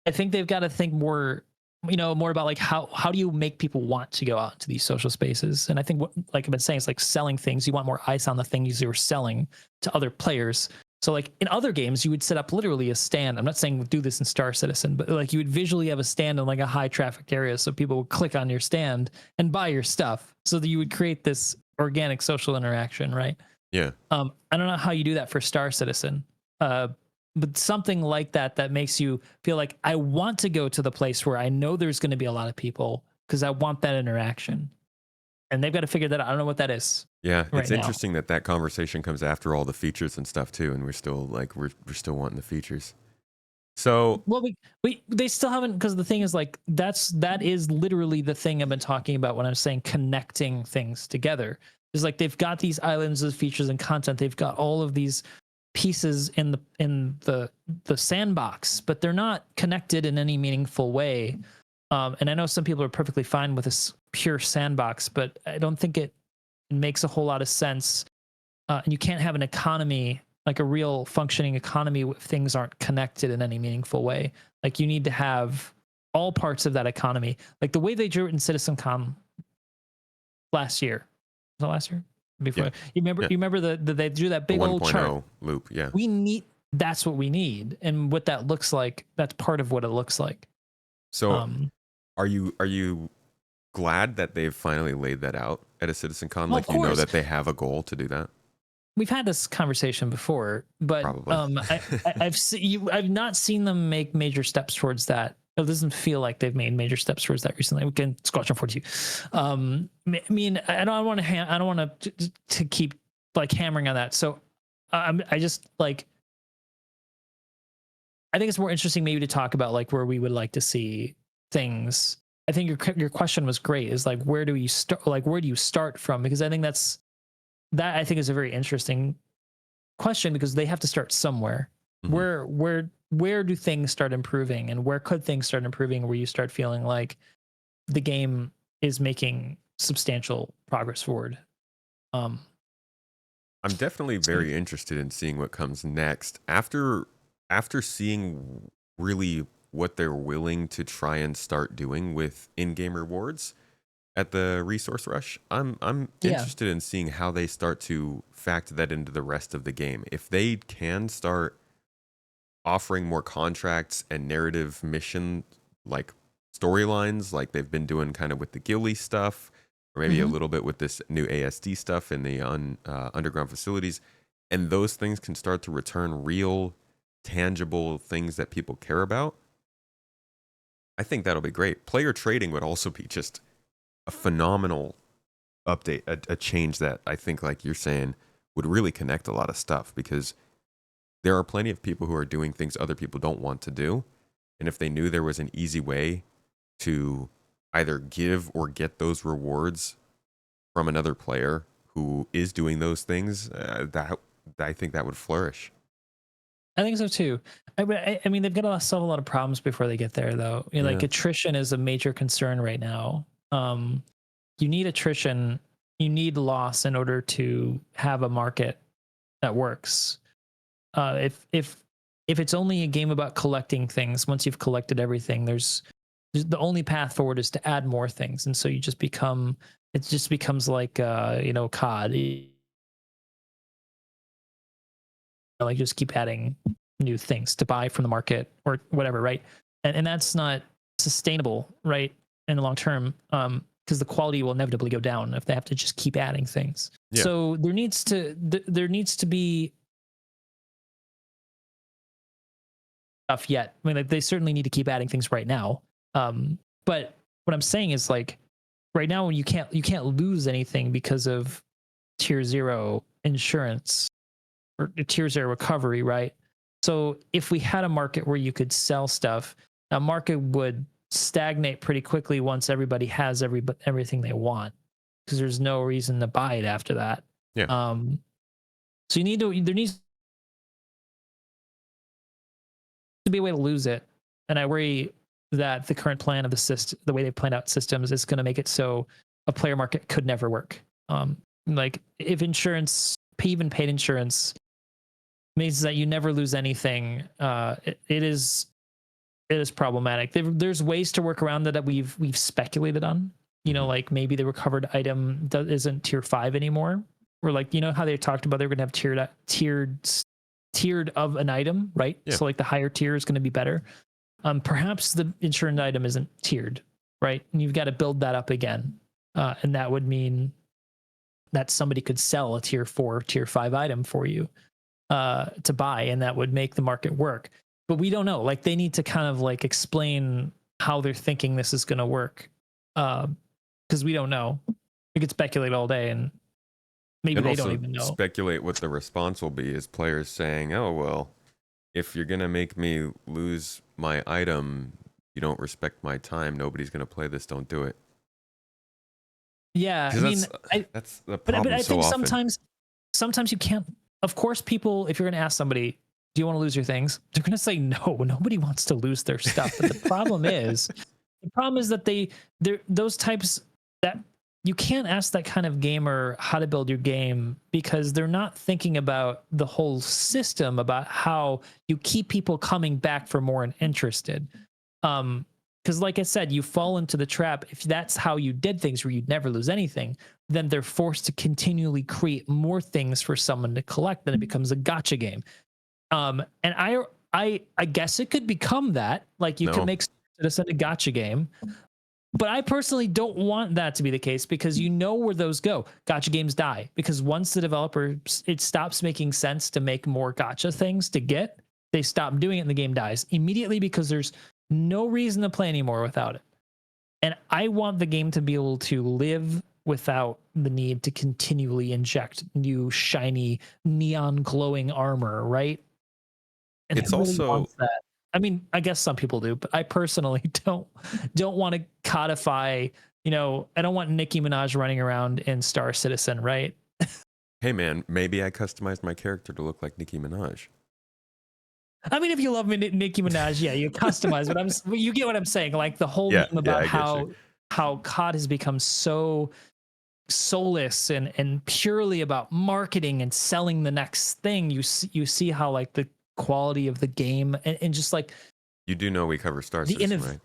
I think they've got to think more about like how do you make people want to go out into these social spaces? And I think what, like I've been saying, it's like selling things. You want more eyes on the things you're selling to other players. So like in other games, you would set up literally a stand. I'm not saying do this in Star Citizen, but like you would visually have a stand in like a high traffic area. So people would click on your stand and buy your stuff so that you would create this organic social interaction, right? Yeah. I don't know how you do that for Star Citizen. But something like that makes you feel like I want to go to the place where I know there's going to be a lot of people because I want that interaction. And they've got to figure that out. I don't know what that is. Yeah, right it's now. Interesting that conversation comes after all the features and stuff too, and we're still like we're still wanting the features. So well, they still haven't, because the thing is like that is literally the thing I've been talking about when I'm saying connecting things together. Is like they've got these islands of features and content. They've got all of these pieces in the sandbox, but they're not connected in any meaningful way. And I know some people are perfectly fine with this pure sandbox, but I don't think it makes a whole lot of sense. And you can't have an economy, like a real functioning economy, if things aren't connected in any meaningful way. Like you need to have all parts of that economy, like the way they drew it in CitizenCom last year. Was it last year? Before you remember they drew that big old chart loop. Yeah, that's what we need, and what that looks like. That's part of what it looks like. So, are you glad that they've finally laid that out at a CitizenCon? Well, like you know that they have a goal to do that. we've had this conversation before, but Probably. I've not seen them make major steps towards that. It doesn't feel like they've made major steps towards that recently. We can Squadron 42. I mean, I don't want to I don't want to keep like hammering on that. So I just like, I think it's more interesting maybe to talk about like where we would like to see things. I think your question was great. Is like, where do you start? Like, where do you start from? Because I think that I think is a very interesting question, because they have to start somewhere. Mhm. Where do things start improving, and where could things start improving where you start feeling like the game is making substantial progress forward? Um, I'm definitely so very interested in seeing what comes next after seeing really what they're willing to try and start doing with in-game rewards at the resource rush. I'm yeah, interested in seeing how they start to factor that into the rest of the game. If they can start offering more contracts and narrative mission like storylines like they've been doing kind of with the Gilly stuff, or maybe a hmm little bit with this new ASD stuff in the underground facilities, and those things can start to return real tangible things that people care about. I think that'll be great. Player trading would also be just a phenomenal update, a change that I think, like you're saying, would really connect a lot of stuff, because there are plenty of people who are doing things other people don't want to do. And if they knew there was an easy way to either give or get those rewards from another player who is doing those things, that I think that would flourish. I think so too. I mean, they've got to solve a lot of problems before they get there, though. You know, like Yeah. attrition is a major concern right now. You need attrition, you need loss in order to have a market that works. If it's only a game about collecting things, once you've collected everything, the only path forward is to add more things, and so you just become, it just becomes like COD. Like just keep adding new things to buy from the market or whatever, right? And that's not sustainable, right, in the long term, because the quality will inevitably go down if they have to just keep adding things. Yeah. So there needs to be stuff yet. I mean, like, they certainly need to keep adding things right now. But what I'm saying is, like, right now you can't lose anything because of tier 0 insurance or tier 0 recovery, right? So if we had a market where you could sell stuff, a market would stagnate pretty quickly once everybody has everything they want, because there's no reason to buy it after that. Yeah. Um, so there needs to be a way to lose it, and I worry that the current plan of the system, the way they planned out systems, is going to make it so a player market could never work. Like if insurance, even paid insurance, means that you never lose anything, it is problematic. There's ways to work around that we've speculated on. You know, Mhm. like maybe the recovered item isn't tier 5 anymore. Or like, you know how they talked about they're going to have tiered of an item, right? Yeah. So like the higher tier is going to be better. Perhaps the insurance item isn't tiered, right? And you've got to build that up again, and that would mean that somebody could sell a tier 4, tier 5 item for you to buy, and that would make the market work. But we don't know. Like, they need to kind of like explain how they're thinking this is going to work, because we don't know. We could speculate all day, and maybe And they don't also even know. speculate what the response will be, is players saying, "Oh well, if you're gonna make me lose my item, you don't respect my time. Nobody's gonna play this. Don't do it." Yeah, I Because mean, I that's the but problem I so think often. sometimes you can't. Of course, people, if you're going to ask somebody, do you want to lose your things, they're going to say no. Nobody wants to lose their stuff. But the problem is that they're those types, that you can't ask that kind of gamer how to build your game, because they're not thinking about the whole system, about how you keep people coming back for more and interested. Because like I said, you fall into the trap. If that's how you did things, where you'd never lose anything, then they're forced to continually create more things for someone to collect. Then it becomes a gotcha game. And I guess it could become that. Like, you could No, make this a gotcha game, But I personally don't want that to be the case because you know where those go. Gotcha games die because once the developer, it stops making sense to make more gotcha things to get, they stop doing it and the game dies immediately because there's no reason to play anymore without it. And I want the game to be able to live without the need to continually inject new shiny neon glowing armor, right? And It's it really also wants that. I mean, I guess some people do, but I personally don't want to codify, you know, I don't want Nicki Minaj running around in Star Citizen, right? hey man, maybe I customized my character to look like Nicki Minaj. I mean, if you love Nicki Minaj, yeah, you customize, but you get what I'm saying. Like the whole Yeah, meme yeah, about I get you. how COD has become so soulless and purely about marketing and selling the next thing. You see how like the quality of the game and just like You do know we cover Star the Citizen, right?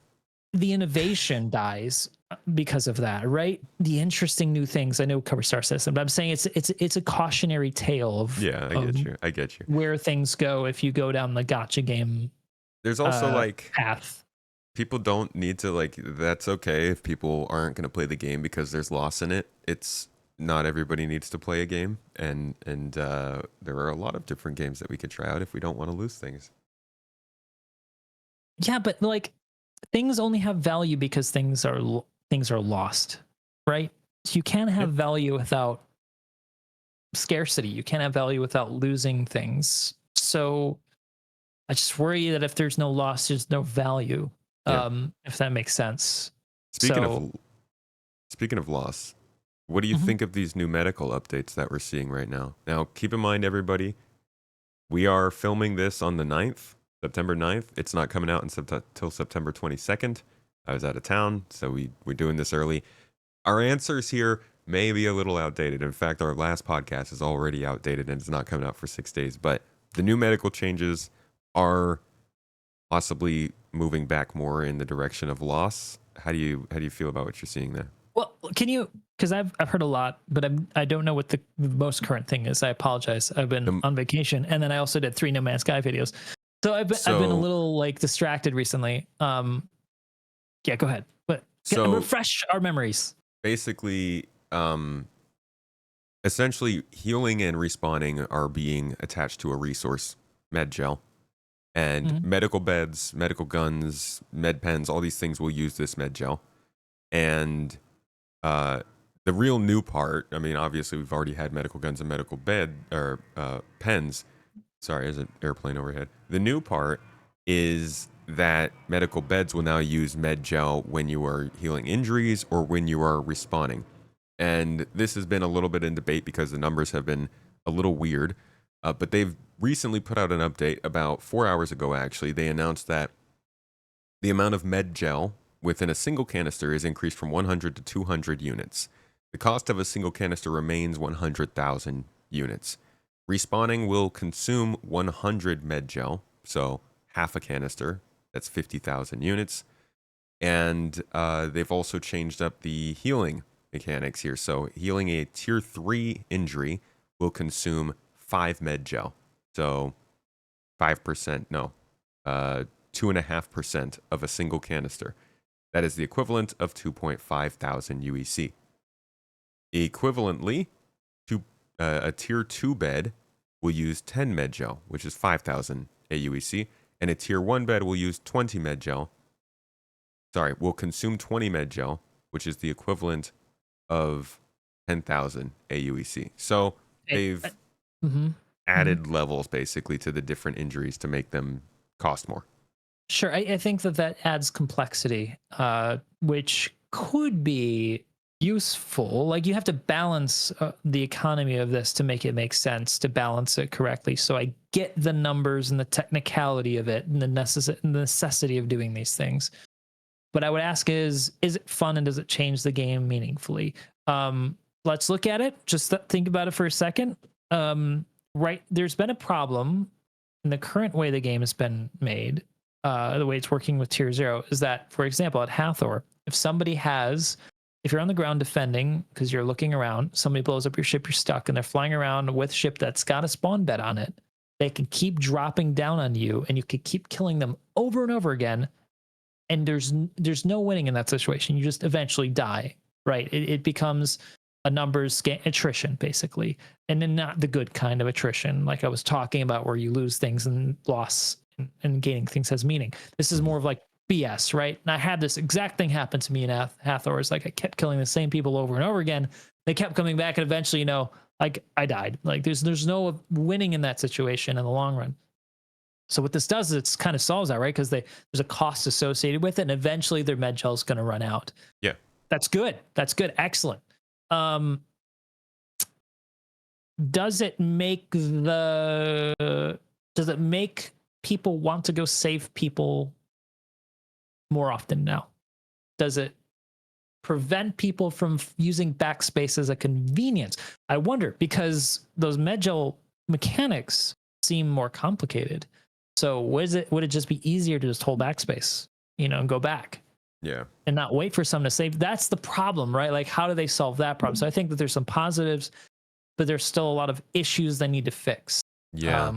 the innovation dies because of that, right? The interesting new things. I know cover Star System, but I'm saying it's a cautionary tale of Yeah, I of get you. I get you. where things go if you go down the gotcha game There's also like path. people don't need to like that's okay if people aren't going to play the game because there's loss in it. It's not everybody needs to play a game and there are a lot of different games that we could try out if we don't want to lose things. Yeah, but like things only have value because things are lost, right? You can't have Yep. value without scarcity. You can't have value without losing things. So I just worry that if there's no loss, there's no value. Yeah. If that makes sense. Speaking So of speaking of loss, what do you mhm. think of these new medical updates that we're seeing right now? Now, keep in mind everybody, we are filming this on the 9th, September 9th. It's not coming out until September 22nd. I was out of town, so we're doing this early. Our answers here may be a little outdated. In fact, our last podcast is already outdated and it's not coming out for 6 days. But the new medical changes are possibly moving back more in the direction of loss. How do you feel about what you're seeing there? Well, can you? Because I've heard a lot, but I don't know what the most current thing is. I apologize. I've been The- on vacation, and then I also did 3 No Man's Sky videos, so I've been a So little like distracted recently. Yeah, go ahead, but so refresh our memories. basically, essentially, healing and respawning are being attached to a resource, med gel. And Mhm. medical beds, medical guns, med pens, all these things will use this med gel. And uh, the real new part, I mean, obviously we've already had medical guns and medical bed or pens. Sorry, there's an airplane overhead. The new part is that medical beds will now use med gel when you are healing injuries or when you are respawning. And this has been a little bit in debate because the numbers have been a little weird. But they've recently put out an update about 4 hours ago, actually. They announced that the amount of med gel within a single canister is increased from 100 to 200 units. The cost of a single canister remains 100,000 units. Respawning will consume 100 med gel, so half a canister. That's 50,000 units. And they've also changed up the healing mechanics here. So healing a tier 3 injury will consume 5 med gel. So 5%, no, 2.5% of a single canister. That is the equivalent of 2.5 thousand UEC. Equivalently, to a tier 2 bed will use 10 med gel, which is 5,000 AUEC, and a tier 1 bed will use 20 med gel. Sorry, will consume 20 med gel, which is the equivalent of 10,000 AUEC. So they've Mhm. added levels basically to the different injuries to make them cost more. Sure, I think that adds complexity, which could be useful. Like you have to balance the economy of this to make it make sense to balance it correctly. So I get the numbers and the technicality of it and the necessity of doing these things. But I would ask is it fun and does it change the game meaningfully? Let's look at it. Just think about it for a second. Right, there's been a problem in the current way the game has been made. The way it's working with tier 0 is that, for example, at Hathor, if you're on the ground defending because you're looking around, somebody blows up your ship, you're stuck, and they're flying around with ship that's got a spawn bed on it. They can keep dropping down on you, and you can keep killing them over and over again and there's no winning in that situation. You just eventually die, right? It becomes a numbers game, attrition basically, and then not the good kind of attrition like I was talking about, where you lose things and loss and gaining things has meaning. This is more of like BS, right? And I had this exact thing happen to me in Hathor. It's like I kept killing the same people over and over again. They kept coming back, and eventually, like I died. Like there's no winning in that situation in the long run. So what this does is it's kind of solves that, right? Because there's a cost associated with it, and eventually their med gel is going to run out. Yeah, that's good. That's good. Excellent. Does it make people want to go save people more often now? Does it prevent people from using backspace as a convenience? I wonder, because those med gel mechanics seem more complicated. So would it just be easier to just hold backspace, and go back? Yeah. And not wait for someone to save. That's the problem, right? Like, how do they solve that problem? So I think that there's some positives, but there's still a lot of issues they need to fix. Yeah.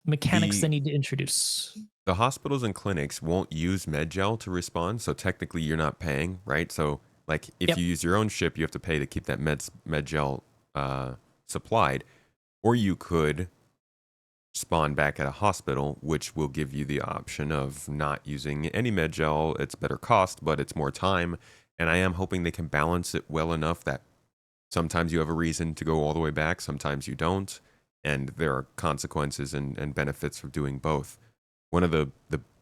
Mechanics they need to introduce. The hospitals and clinics won't use MedGel to respond, so technically you're not paying, right? So like if you use your own ship, you have to pay to keep that MedGel supplied, or you could spawn back at a hospital, which will give you the option of not using any MedGel. It's better cost, but it's more time. And I am hoping they can balance it well enough that sometimes you have a reason to go all the way back, sometimes you don't. And there are consequences and benefits of doing both. One of the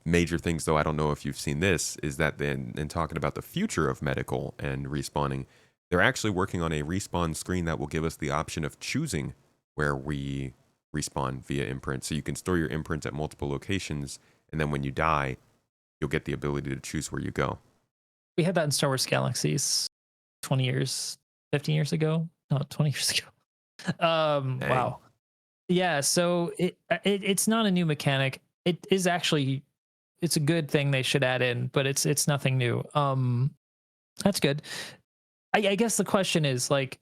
major things, though, I don't know if you've seen this, is that in talking about the future of medical and respawning, they're actually working on a respawn screen that will give us the option of choosing where we respawn via imprint. So you can store your imprints at multiple locations, and then when you die, you'll get the ability to choose where you go. We had that in Star Wars Galaxies 20 years, 15 years ago. No, 20 years ago. Wow. Yeah, so it's not a new mechanic. It is actually, it's a good thing they should add in, but it's nothing new. That's good. I guess the question is, like,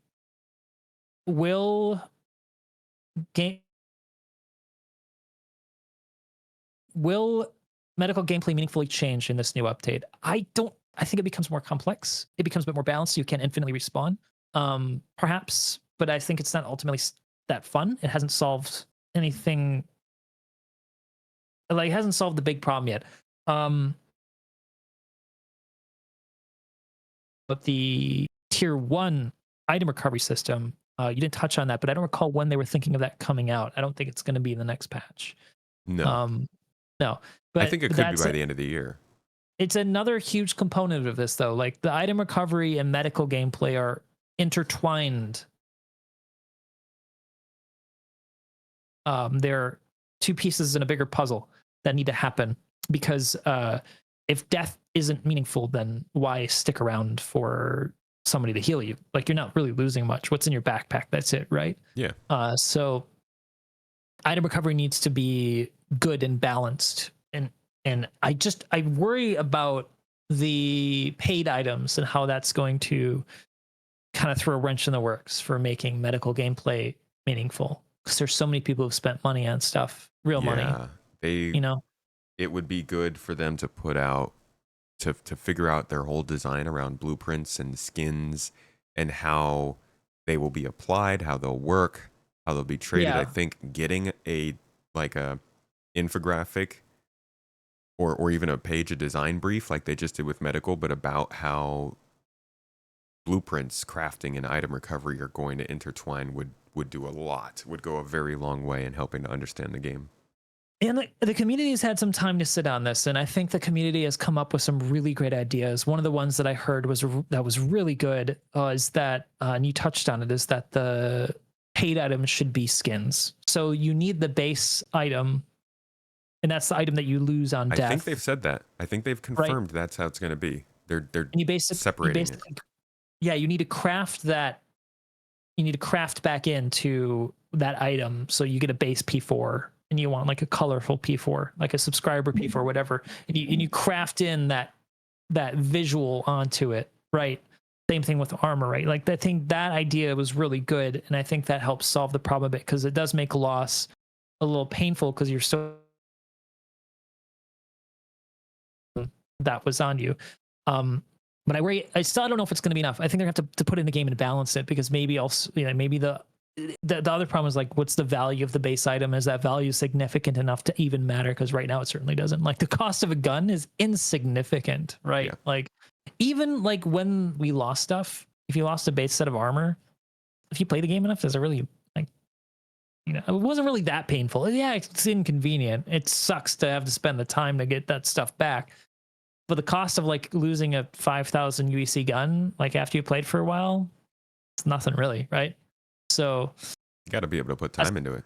will medical gameplay meaningfully change in this new update? I think it becomes more complex. It becomes a bit more balanced. You can infinitely respawn, perhaps, but I think it's not ultimately that fun. It hasn't solved anything. Like, it hasn't solved the big problem yet. But the tier 1 item recovery system, you didn't touch on that, but I don't recall when they were thinking of that coming out. I don't think it's going to be in the next patch. No. No. But I think it could be by the end of the year. It's another huge component of this, though. Like, the item recovery and medical gameplay are intertwined. They're two pieces in a bigger puzzle that need to happen, because if death isn't meaningful, then why stick around for somebody to heal you? Like, you're not really losing much. What's in your backpack? That's it, right? Yeah. So item recovery needs to be good and balanced. And I worry about the paid items and how that's going to kind of throw a wrench in the works for making medical gameplay meaningful. Because there's so many people who've spent money on stuff, real money. It would be good for them to put out, to figure out their whole design around blueprints and skins and how they will be applied, how they'll work, how they'll be traded. I think getting a infographic or even a page, a design brief like they just did with medical, but about how blueprints, crafting, and item recovery are going to intertwine would do a lot, would go a very long way in helping to understand the game. And the community has had some time to sit on this, and I think the community has come up with some really great ideas. One of the ones that I heard was really good is that, and you touched on it, is that the paid items should be skins. So you need the base item, and that's the item that you lose on death. I think they've said that. I think they've confirmed that's how it's going to be. They're separating it. Yeah, you need to craft that. You need to craft back into that item, so you get a base P4. And you want like a colorful P4, like a subscriber P4, whatever. And you craft in that visual onto it, right? Same thing with armor, right? Like, I think that idea was really good, and I think that helps solve the problem a bit, because it does make loss a little painful, because you're so that was on you. But I still don't know if it's going to be enough. I think they're going to have to put in the game and balance it, because maybe also, maybe the other problem is like, what's the value of the base item? Is that value significant enough to even matter? Because right now it certainly doesn't. Like, the cost of a gun is insignificant, right? Yeah. Like, even like when we lost stuff, if you lost a base set of armor, if you play the game enough, does it really, like, it wasn't really that painful. Yeah, it's inconvenient. It sucks to have to spend the time to get that stuff back. But the cost of like losing a 5,000 UEC gun, like after you played for a while, it's nothing really, right? So You got to be able to put time into it.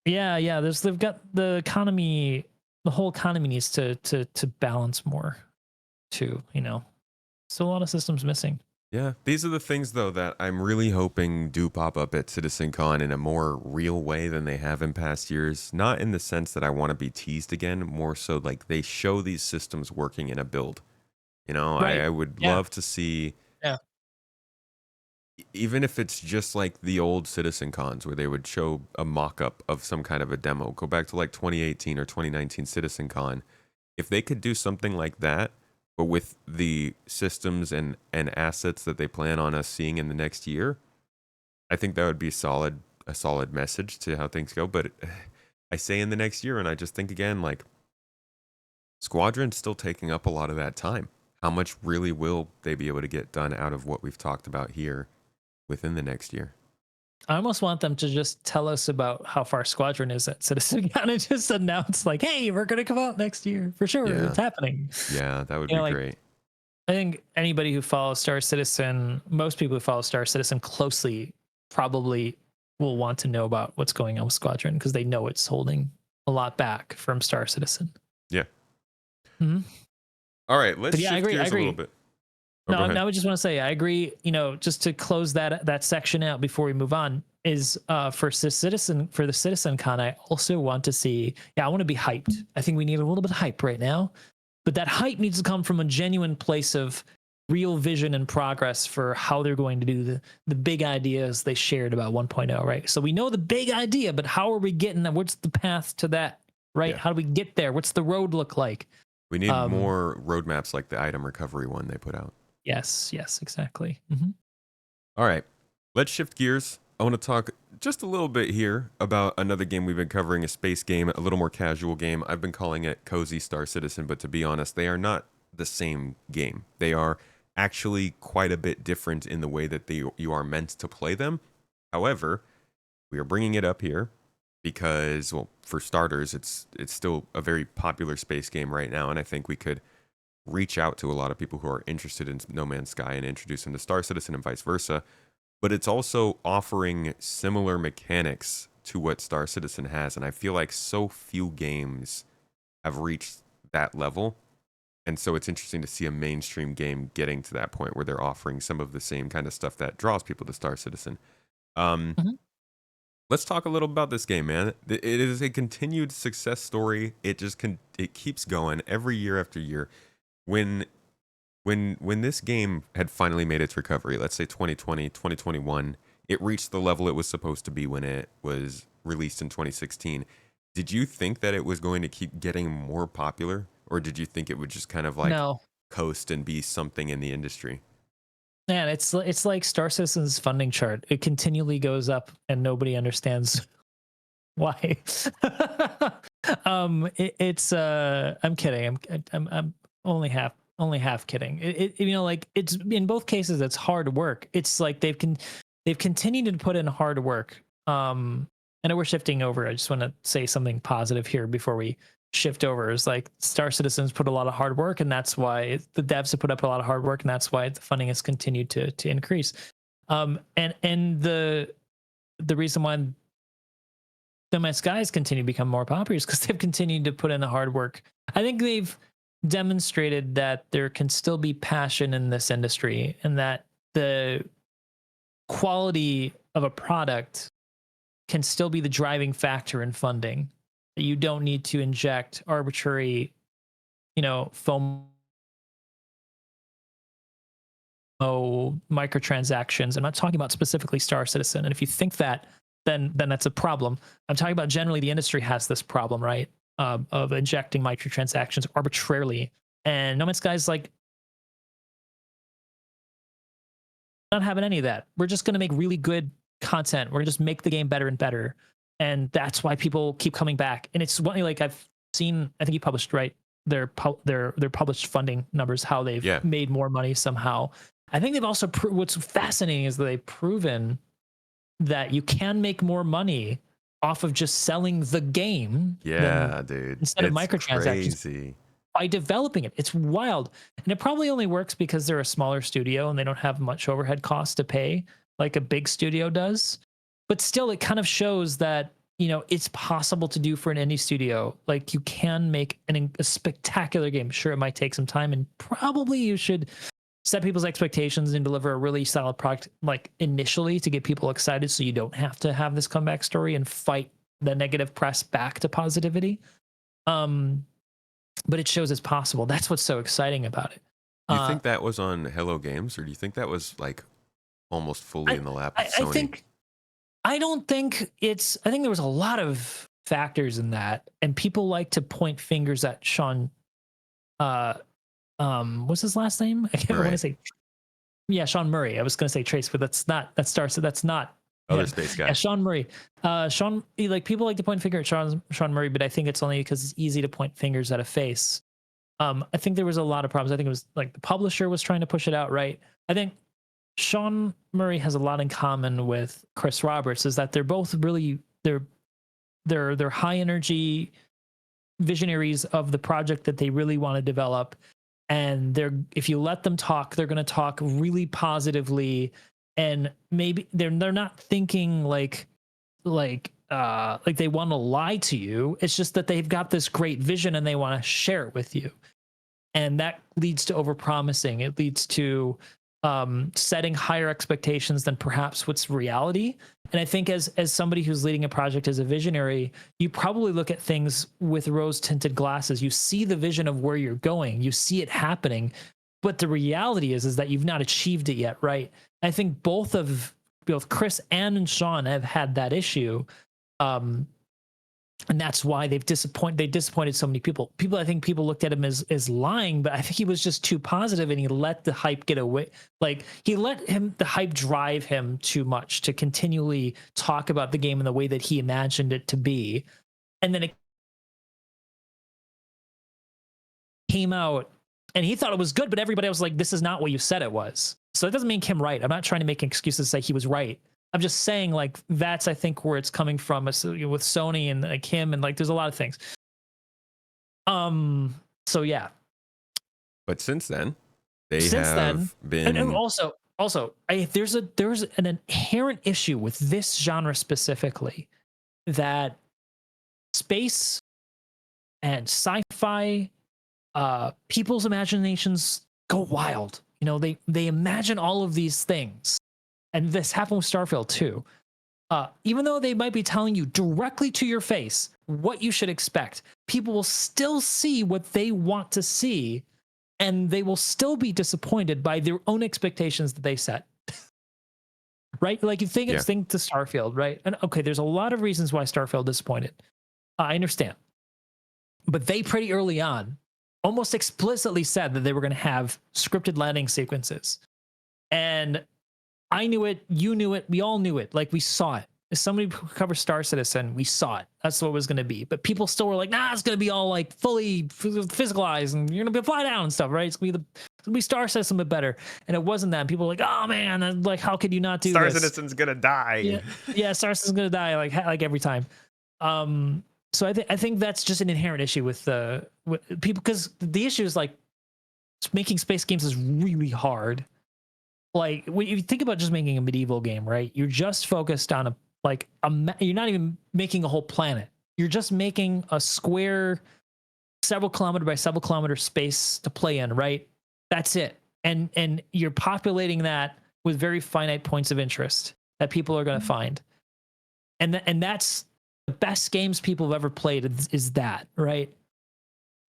yeah. They've got the economy. The whole economy needs to balance more, too. Still a lot of systems missing. Yeah, these are the things though that I'm really hoping do pop up at CitizenCon in a more real way than they have in past years. Not in the sense that I want to be teased again, more so like they show these systems working in a build. Right. I would Yeah. love to see, Yeah. even if it's just like the old CitizenCons where they would show a mock-up of some kind of a demo. Go back to like 2018 or 2019 CitizenCon. If they could do something like that, but with the systems and assets that they plan on us seeing in the next year, I think that would be a solid message to how things go. But I say in the next year, and I just think again, like, Squadron's still taking up a lot of that time. How much really will they be able to get done out of what we've talked about here within the next year? I almost want them to just tell us about how far Squadron is at CitizenCon and just announce, like, hey, we're going to come out next year for sure. Yeah. It's happening. Yeah, that would be like, great. I think anybody who follows Star Citizen, most people who follow Star Citizen closely, probably will want to know about what's going on with Squadron, because they know it's holding a lot back from Star Citizen. Yeah. Mm-hmm. All right, let's Yeah, shift I agree. gears a little bit. No, I would just want to say I agree. Just to close that section out before we move on, is for the CitizenCon, I also want to see. Yeah, I want to be hyped. I think we need a little bit of hype right now, but that hype needs to come from a genuine place of real vision and progress for how they're going to do the big ideas they shared about 1.0, right? So we know the big idea, but how are we getting that? What's the path to that, right? Yeah. How do we get there? What's the road look like? We need more roadmaps like the item recovery one they put out. Yes, exactly. Mm-hmm. All right, let's shift gears. I want to talk just a little bit here about another game we've been covering, a space game, a little more casual game. I've been calling it Cozy Star Citizen, but to be honest, they are not the same game. They are actually quite a bit different in the way that you are meant to play them. However, we are bringing it up here because, well, for starters, it's still a very popular space game right now, and I think we could reach out to a lot of people who are interested in No Man's Sky and introduce them to Star Citizen and vice versa. But it's also offering similar mechanics to what Star Citizen has, and I feel like so few games have reached that level. And so it's interesting to see a mainstream game getting to that point where they're offering some of the same kind of stuff that draws people to Star Citizen. Let's talk a little about this game, man. It is a continued success story. It keeps going every year after year. When this game had finally made its recovery, let's say 2020, 2021, it reached the level it was supposed to be when it was released in 2016. Did you think that it was going to keep getting more popular, or did you think it would just kind of like coast and be something in the industry? Man, it's like Star Citizen's funding chart. It continually goes up, and nobody understands why. I'm kidding. I'm only half kidding. It's in both cases it's hard work. It's like they've continued to put in hard work. I know we're shifting over. I just want to say something positive here before we shift over. Is like Star Citizens put a lot of hard work, and that's why the devs have put up a lot of hard work, and that's why the funding has continued to increase. And the reason why No Man's Sky has continued to become more popular is because they've continued to put in the hard work. I think they've demonstrated that there can still be passion in this industry, and that the quality of a product can still be the driving factor in funding. You don't need to inject arbitrary, FOMO microtransactions. I'm not talking about specifically Star Citizen. And if you think that, then that's a problem. I'm talking about generally the industry has this problem, right? Of injecting microtransactions arbitrarily And No Man's Sky is like not having any of that. We're just going to make really good content. We're going to just make the game better and better. And that's why people keep coming back. And it's one like I've seen, I think you published, right? Their published funding numbers, how they've made more money somehow. I think they've also what's fascinating is that they've proven that you can make more money off of just selling the game. Yeah, dude. Instead of microtransactions. Crazy. By developing it. It's wild. And it probably only works because they're a smaller studio and they don't have much overhead costs to pay like a big studio does. But still, it kind of shows that, you know, it's possible to do for an indie studio. Like you can make a spectacular game. Sure, it might take some time, and probably you should set people's expectations and deliver a really solid product like initially to get people excited, so you don't have to have this comeback story and fight the negative press back to positivity. But it shows it's possible. That's what's so exciting about it. Do you think that was on Hello Games, or do you think that was like almost fully in the lap of Sony? I don't think it's. I think there was a lot of factors in that, and people like to point fingers at Sean. What's his last name? I can't want to say. Yeah, Sean Murray. I was going to say Trace, but that's not. That starts. So that's not. Other space guy. Yeah, Sean Murray. Sean, like people like to point finger at Sean Murray, but I think it's only because it's easy to point fingers at a face. I think there was a lot of problems. I think it was like the publisher was trying to push it out, right? I think Sean Murray has a lot in common with Chris Roberts, is that they're both really they're high energy visionaries of the project that they really want to develop, and if you let them talk, they're going to talk really positively. And maybe they're not thinking like they want to lie to you. It's just that they've got this great vision and they want to share it with you. And that leads to overpromising. It leads to setting higher expectations than perhaps what's reality. And I think as somebody who's leading a project as a visionary, you probably look at things with rose-tinted glasses. You see the vision of where you're going. You see it happening. But the reality is that you've not achieved it yet, right? I think both Chris and Sean have had that issue, and that's why they disappointed so many people. I think people looked at him as lying, but I think he was just too positive, and he let the hype get away. Like he let the hype drive him too much to continually talk about the game in the way that he imagined it to be, and then it came out. And he thought it was good, but everybody was like, this is not what you said it was. So it doesn't make him right. I'm not trying to make excuses to say he was right. I'm just saying, like, that's, I think, where it's coming from with Sony and like him, and like there's a lot of things. So yeah. But since then, been and also there's an inherent issue with this genre specifically, that space and sci-fi, people's imaginations go wild. You know, they imagine all of these things, and this happened with Starfield too. Even though they might be telling you directly to your face what you should expect, people will still see what they want to see, and they will still be disappointed by their own expectations that they set. Right? Like you think to Starfield, right? And okay, there's a lot of reasons why Starfield disappointed. I understand, but they pretty early on almost explicitly said that they were going to have scripted landing sequences. And I knew it, you knew it, we all knew it. Like we saw it. As somebody who covers Star Citizen, we saw it. That's what it was going to be. But people still were like, nah, it's going to be all like fully physicalized and you're going to be fly down and stuff, right? It's going to be Star Citizen, but better. And it wasn't that. And people were like, oh man, like how could you not do Star this? Citizen's going to die. Yeah, Star Citizen's going to die like every time. So I think that's just an inherent issue with people, because the issue is like making space games is really hard. Like when you think about just making a medieval game, right? You're just focused on you're not even making a whole planet. You're just making a square, several kilometer by several kilometer space to play in, right? That's it. And you're populating that with very finite points of interest that people are going to find. And that's the best games people have ever played is that, right?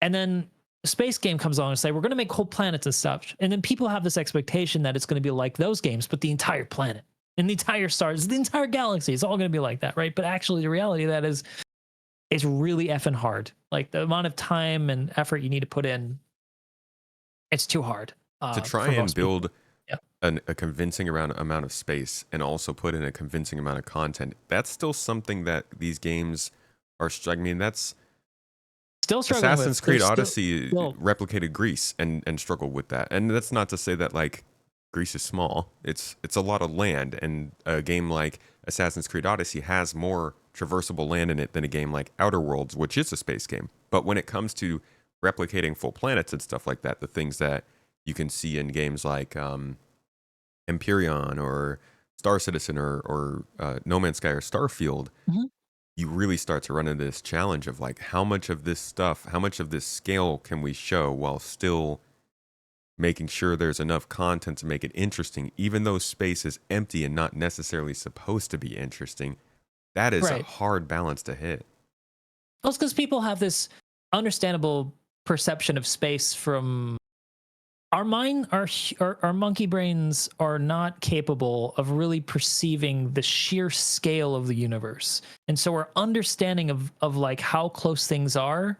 And then a space game comes along and say, we're going to make whole planets and stuff. And then people have this expectation that it's going to be like those games, but the entire planet and the entire stars, the entire galaxy, it's all going to be like that, right? But actually the reality of that is it's really effing hard. Like the amount of time and effort you need to put in It's too hard To try for and most people. build Yeah. a convincing amount of space and also put in a convincing amount of content, that's still something that these games are. I mean, that's Still struggling with. Assassin's Creed There's Odyssey still replicated Greece and struggled with that. And that's not to say that like Greece is small. It's a lot of land, and a game like Assassin's Creed Odyssey has more traversable land in it than a game like Outer Worlds, which is a space game. But when it comes to replicating full planets and stuff like that, the things that you can see in games like Empyrean or Star Citizen or No Man's Sky or Starfield, Mhm. you really start to run into this challenge of like how much of this stuff, how much of this scale can we show while still making sure there's enough content to make it interesting, even though space is empty and not necessarily supposed to be interesting. That is a Right. hard balance to hit. Well, it's because people have this understandable perception of space from our mind. Our monkey brains are not capable of really perceiving the sheer scale of the universe, and so our understanding of like how close things are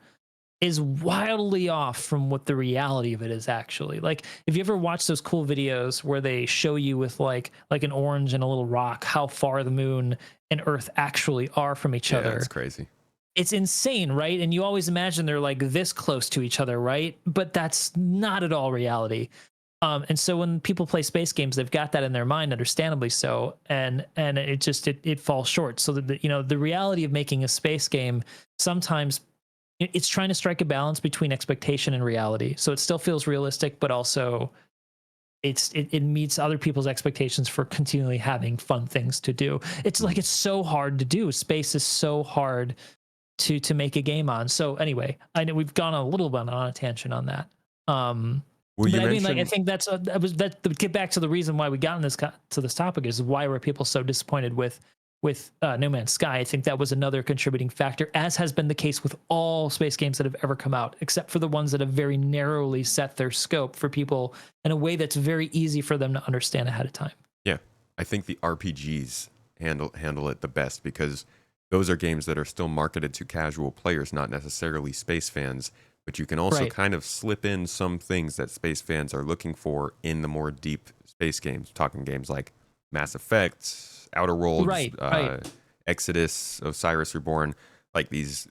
is wildly off from what the reality of it is actually. Like if you ever watch those cool videos where they show you with like an orange and a little rock how far the moon and earth actually are from each Yeah, other, it's crazy. it's insane, right? And you always imagine they're like this close to each other, right? But that's not at all reality. And so when people play space games, they've got that in their mind, understandably so, and it falls short. So that the reality of making a space game sometimes it's trying to strike a balance between expectation and reality. So it still feels realistic, but also it meets other people's expectations for continually having fun things to do. It's like it's so hard to do. Space is so hard to make a game on. So anyway, I know we've gone a little bit on a tangent on that. Well, But you I mean, like, I mentioned think that to get back to the reason why we got in to this topic is why were people so disappointed with No Man's Sky. I think that was another contributing factor, as has been the case with all space games that have ever come out, except for the ones that have very narrowly set their scope for people in a way that's very easy for them to understand ahead of time. yeah, I think the RPGs handle it the best because those are games that are still marketed to casual players, not necessarily space fans. But you can also Right. kind of slip in some things that space fans are looking for in the more deep space games. Talking games like Mass Effect, Outer Worlds, Right. Exodus, Osiris Reborn. Like these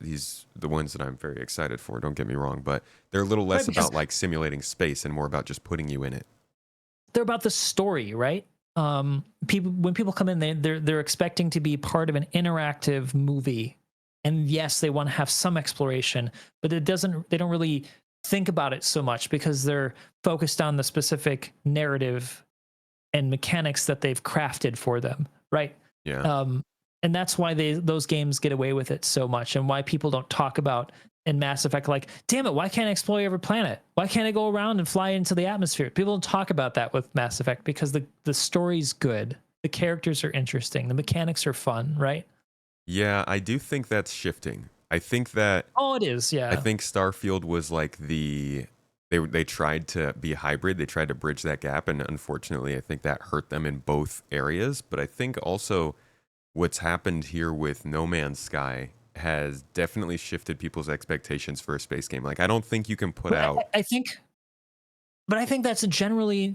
the ones that I'm very excited for. Don't get me wrong, but they're a little less Right, because about like simulating space and more about just putting you in it. they're about the story, right? When people come in, they're expecting to be part of an interactive movie, and yes, they want to have some exploration, but they don't really think about it so much because they're focused on the specific narrative and mechanics that they've crafted for them, right? Yeah. And that's why those games get away with it so much, and why people don't talk about in Mass Effect, like, damn it, why can't I explore every planet? Why can't I go around and fly into the atmosphere? People don't talk about that with Mass Effect because the story's good, the characters are interesting, the mechanics are fun, right? Yeah, I do think that's shifting. I think that Oh, it is, I yeah. think Starfield was like they tried to be hybrid. They tried to bridge that gap, and unfortunately, I think that hurt them in both areas. But I think also what's happened here with No Man's Sky has definitely shifted people's expectations for a space game. Like I don't think you can put But out. I think that's generally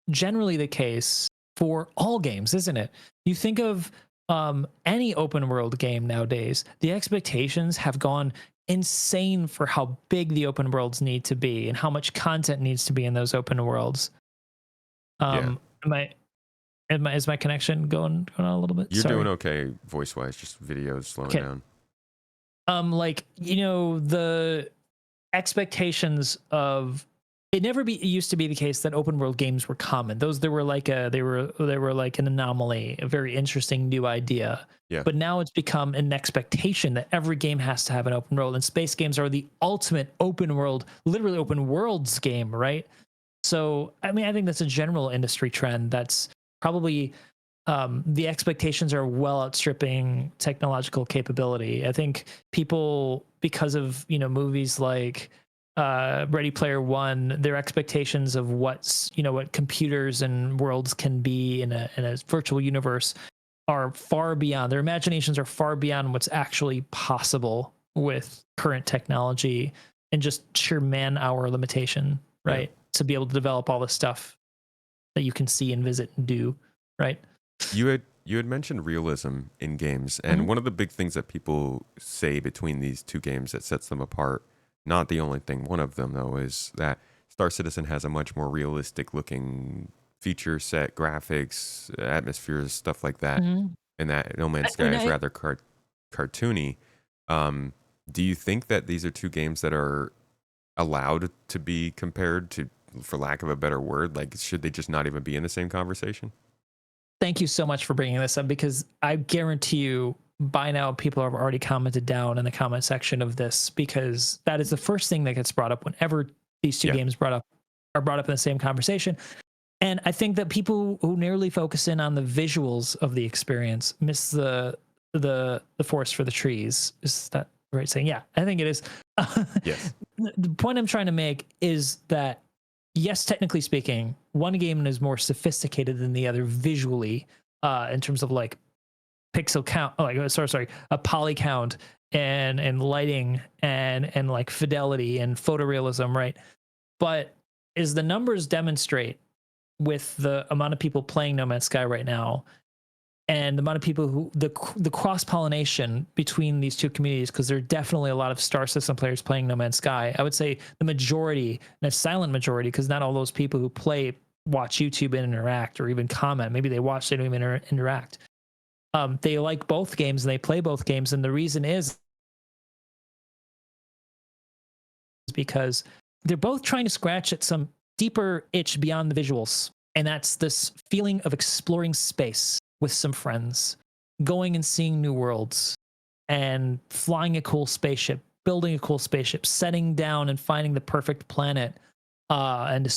the case for all games, isn't it? You think of any open world game nowadays, the expectations have gone insane for how big the open worlds need to be and how much content needs to be in those open worlds. Yeah, Am I, is my connection going on a little bit? you're Sorry. doing okay voice wise. Just videos slowing Okay. down. Like, the expectations of it used to be the case that open world games were common. They were like an anomaly, a very interesting new idea. Yeah. But now it's become an expectation that every game has to have an open world, and space games are the ultimate open world, literally open worlds game, right? So, I mean, I think that's a general industry trend that's probably the expectations are well outstripping technological capability. I think people, because of movies like Ready Player One, their expectations of what computers and worlds can be in a virtual universe are far beyond. Their imaginations are far beyond what's actually possible with current technology and just sheer man hour limitation, right? to be able to develop all the stuff that you can see and visit and do, right? You had mentioned realism in games, and one of the big things that people say between these two games that sets them apart, not the only thing, one of them though, is that Star Citizen has a much more realistic looking feature set, graphics, atmospheres, stuff like that, and that No Man's Sky is rather cartoony. Do you think that these are two games that are allowed to be compared to, for lack of a better word, like should they just not even be in the same conversation? Thank you so much for bringing this up, because I guarantee you by now people have already commented down in the comment section of this, because that is the first thing that gets brought up whenever these two games are brought up in the same conversation. And I think that people who nearly focus in on the visuals of the experience miss the forest for the trees. Is that right saying? Yeah, I think it is. Yes. The point I'm trying to make is that, yes, technically speaking, one game is more sophisticated than the other visually, in terms of like pixel count, a poly count and lighting and like fidelity and photorealism, right? But as the numbers demonstrate, with the amount of people playing No Man's Sky right now, and the amount of people who the cross pollination between these two communities, because there are definitely a lot of Star System players playing No Man's Sky. I would say the majority, and a silent majority, because not all those people who play watch YouTube and interact or even comment. Maybe they watch, they don't even interact. They like both games and they play both games, and the reason is because they're both trying to scratch at some deeper itch beyond the visuals, and that's this feeling of exploring space with some friends, going and seeing new worlds, and flying a cool spaceship, building a cool spaceship, setting down and finding the perfect planet, and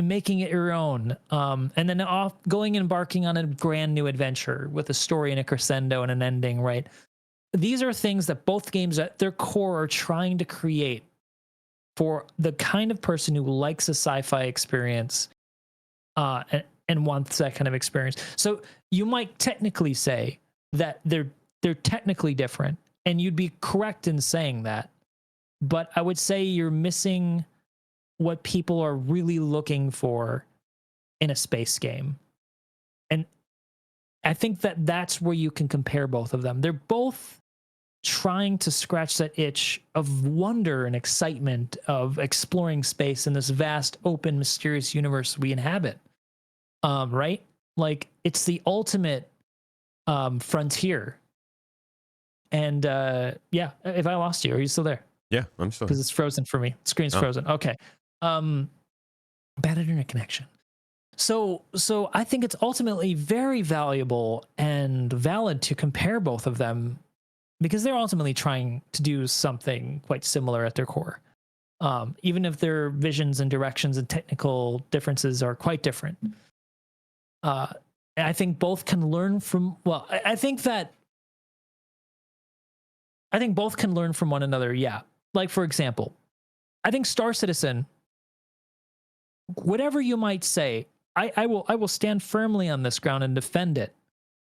making it your own, and then off going and embarking on a brand new adventure with a story and a crescendo and an ending, right? These are things that both games at their core are trying to create for the kind of person who likes a sci-fi experience, and wants that kind of experience. So you might technically say that they're technically different, and you'd be correct in saying that. But I would say you're missing what people are really looking for in a space game. And I think that that's where you can compare both of them. They're both trying to scratch that itch of wonder and excitement of exploring space in this vast, open, mysterious universe we inhabit. Right? Like, it's the ultimate frontier. And yeah, if I lost you, are you still there? Yeah, I'm still. Because it's frozen for me. Screen's frozen. Okay. Bad internet connection. So I think it's ultimately very valuable and valid to compare both of them, because they're ultimately trying to do something quite similar at their core. Even if their visions and directions and technical differences are quite different. I think both can learn from, well, I think both can learn from one another. Yeah. Like, for example, I think Star Citizen, whatever you might say, I will stand firmly on this ground and defend it.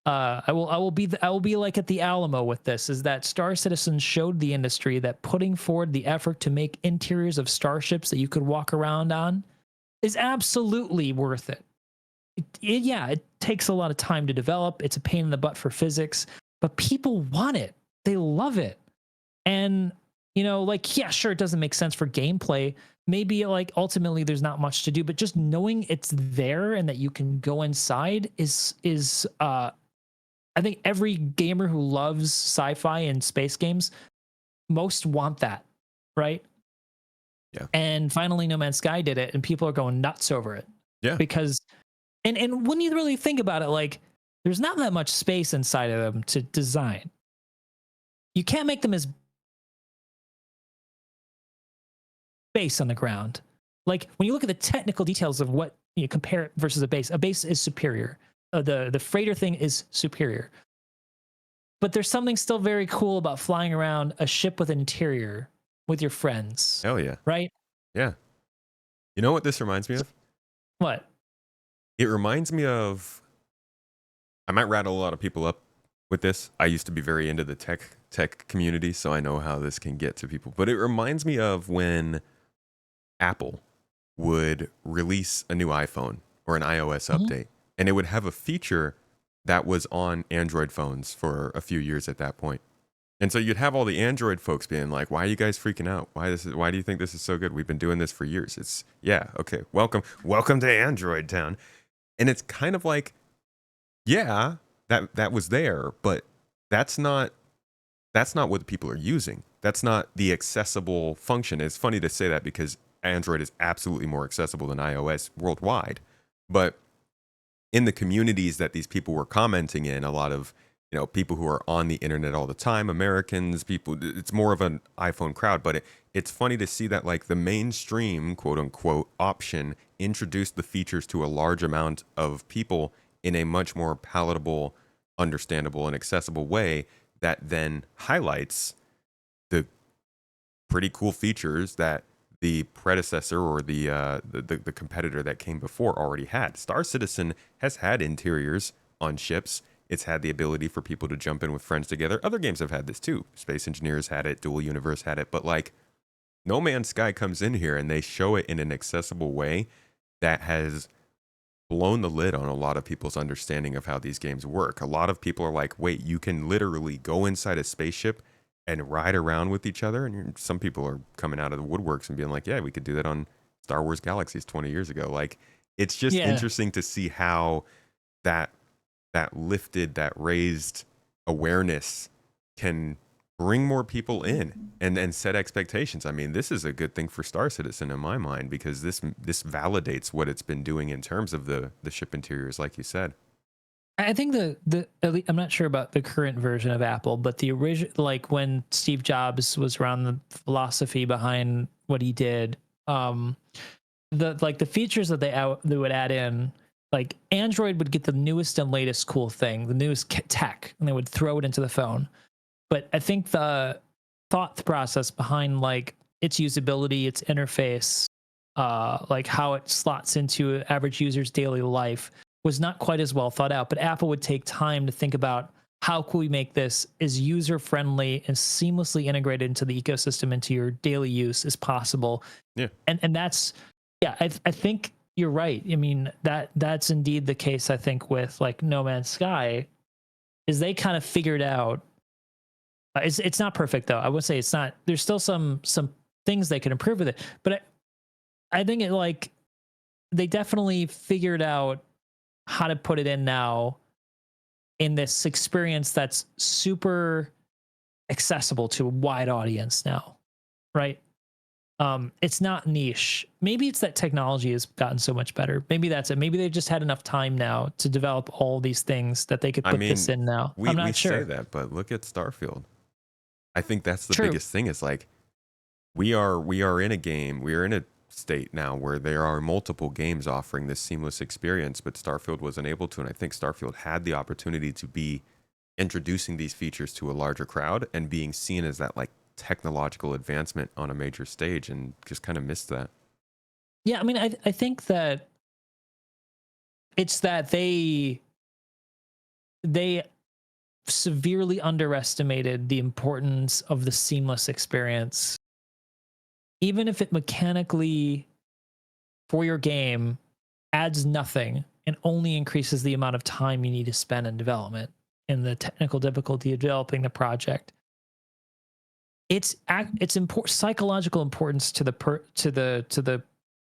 I will be like at the Alamo with this, is that Star Citizen showed the industry that putting forward the effort to make interiors of starships that you could walk around on is absolutely worth it. It takes a lot of time to develop. It's a pain in the butt for physics, but people want it. They love it. And, like, yeah, sure, it doesn't make sense for gameplay. Maybe, like, ultimately there's not much to do, but just knowing it's there and that you can go inside is I think every gamer who loves sci-fi and space games most want that, right? Yeah. And finally, No Man's Sky did it, and people are going nuts over it. Yeah. Because, and when you really think about it, like, there's not that much space inside of them to design. You can't make them as base on the ground. Like, when you look at the technical details of what you compare it versus a base is superior. The freighter thing is superior. But there's something still very cool about flying around a ship with an interior with your friends. Hell yeah. Right? Yeah. You know what this reminds me of? What? It reminds me of, I might rattle a lot of people up with this. I used to be very into the tech community, so I know how this can get to people. But it reminds me of when Apple would release a new iPhone or an iOS Mhm. update, and it would have a feature that was on Android phones for a few years at that point. And so you'd have all the Android folks being like, "Why are you guys freaking out? Why do you think this is so good? We've been doing this for years." It's yeah, okay. Welcome to Android Town. And it's kind of like, yeah, that was there, but that's not that's not what people are using. That's not the accessible function. It's funny to say that because Android is absolutely more accessible than iOS worldwide. But in the communities that these people were commenting in, a lot of people who are on the internet all the time, Americans, people, it's more of an iPhone crowd. But it's funny to see that like the mainstream quote unquote option introduced the features to a large amount of people in a much more palatable, understandable, and accessible way that then highlights the pretty cool features that the predecessor or the competitor that came before already had. Star Citizen has had interiors on ships. It's had the ability for people to jump in with friends together. Other games have had this too. Space Engineers had it, Dual Universe had it, but like No Man's Sky comes in here and they show it in an accessible way that has blown the lid on a lot of people's understanding of how these games work. A lot of people are like, wait, you can literally go inside a spaceship and ride around with each other. And some people are coming out of the woodworks and being like, yeah, we could do that on Star Wars Galaxies 20 years ago. Like, it's just Yeah. interesting to see how that that raised awareness can bring more people in and set expectations. I mean, this is a good thing for Star Citizen in my mind because this validates what it's been doing in terms of the ship interiors, like you said. I think I'm not sure about the current version of Apple, but the original, like when Steve Jobs was around, the philosophy behind what he did, um, the features that they would add in, like Android would get the newest and latest cool thing, the newest tech, and they would throw it into the phone. But I think the thought process behind like its usability, its interface, like how it slots into average user's daily life was not quite as well thought out. But Apple would take time to think about how can we make this as user friendly and seamlessly integrated into the ecosystem, into your daily use as possible. Yeah. And that's, yeah, I think you're right. I mean, that's indeed the case. I think with like No Man's Sky, is they kind of figured out, it's not perfect though. I would say it's not. There's still some things they can improve with it, but I think it, like, they definitely figured out how to put it in now in this experience that's super accessible to a wide audience now, right? It's not niche. Maybe it's that technology has gotten so much better. Maybe that's it. Maybe they've just had enough time now to develop all these things that they could I put this mean, in now. we I'm we not say sure. that, but look at Starfield. I think that's the True. biggest thing is like we are in a game, we are in a state now where there are multiple games offering this seamless experience, but Starfield wasn't able to. And I think Starfield had the opportunity to be introducing these features to a larger crowd and being seen as that like technological advancement on a major stage and just kind of missed that. Yeah, I mean, I think that it's that they severely underestimated the importance of the seamless experience, even if it mechanically for your game adds nothing and only increases the amount of time you need to spend in development and the technical difficulty of developing the project. It's important, psychological importance to the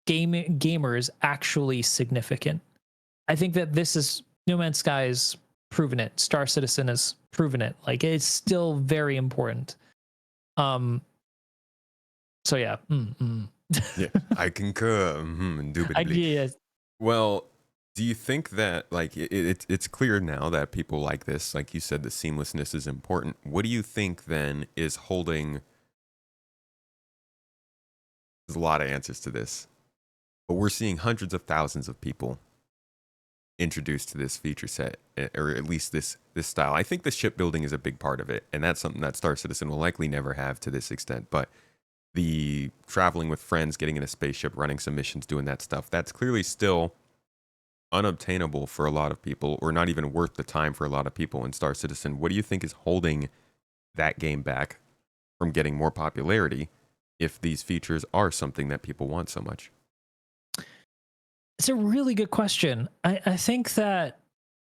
gamer is actually significant. I think that this is No Man's Sky has proven it. Star Citizen has proven it. Like, it's still very important. Um. So yeah. Yeah, I concur. Indubitably. Yeah. Well, do you think that like it's clear now that people like this, like you said, the seamlessness is important. What do you think then is holding? There's a lot of answers to this, but we're seeing hundreds of thousands of people introduced to this feature set, or at least this style. I think the shipbuilding is a big part of it, and that's something that Star Citizen will likely never have to this extent. But the traveling with friends, getting in a spaceship, running some missions, doing that stuff, that's clearly still unobtainable for a lot of people, or not even worth the time for a lot of people in Star Citizen. What do you think is holding that game back from getting more popularity if these features are something that people want so much? It's a really good question. I think that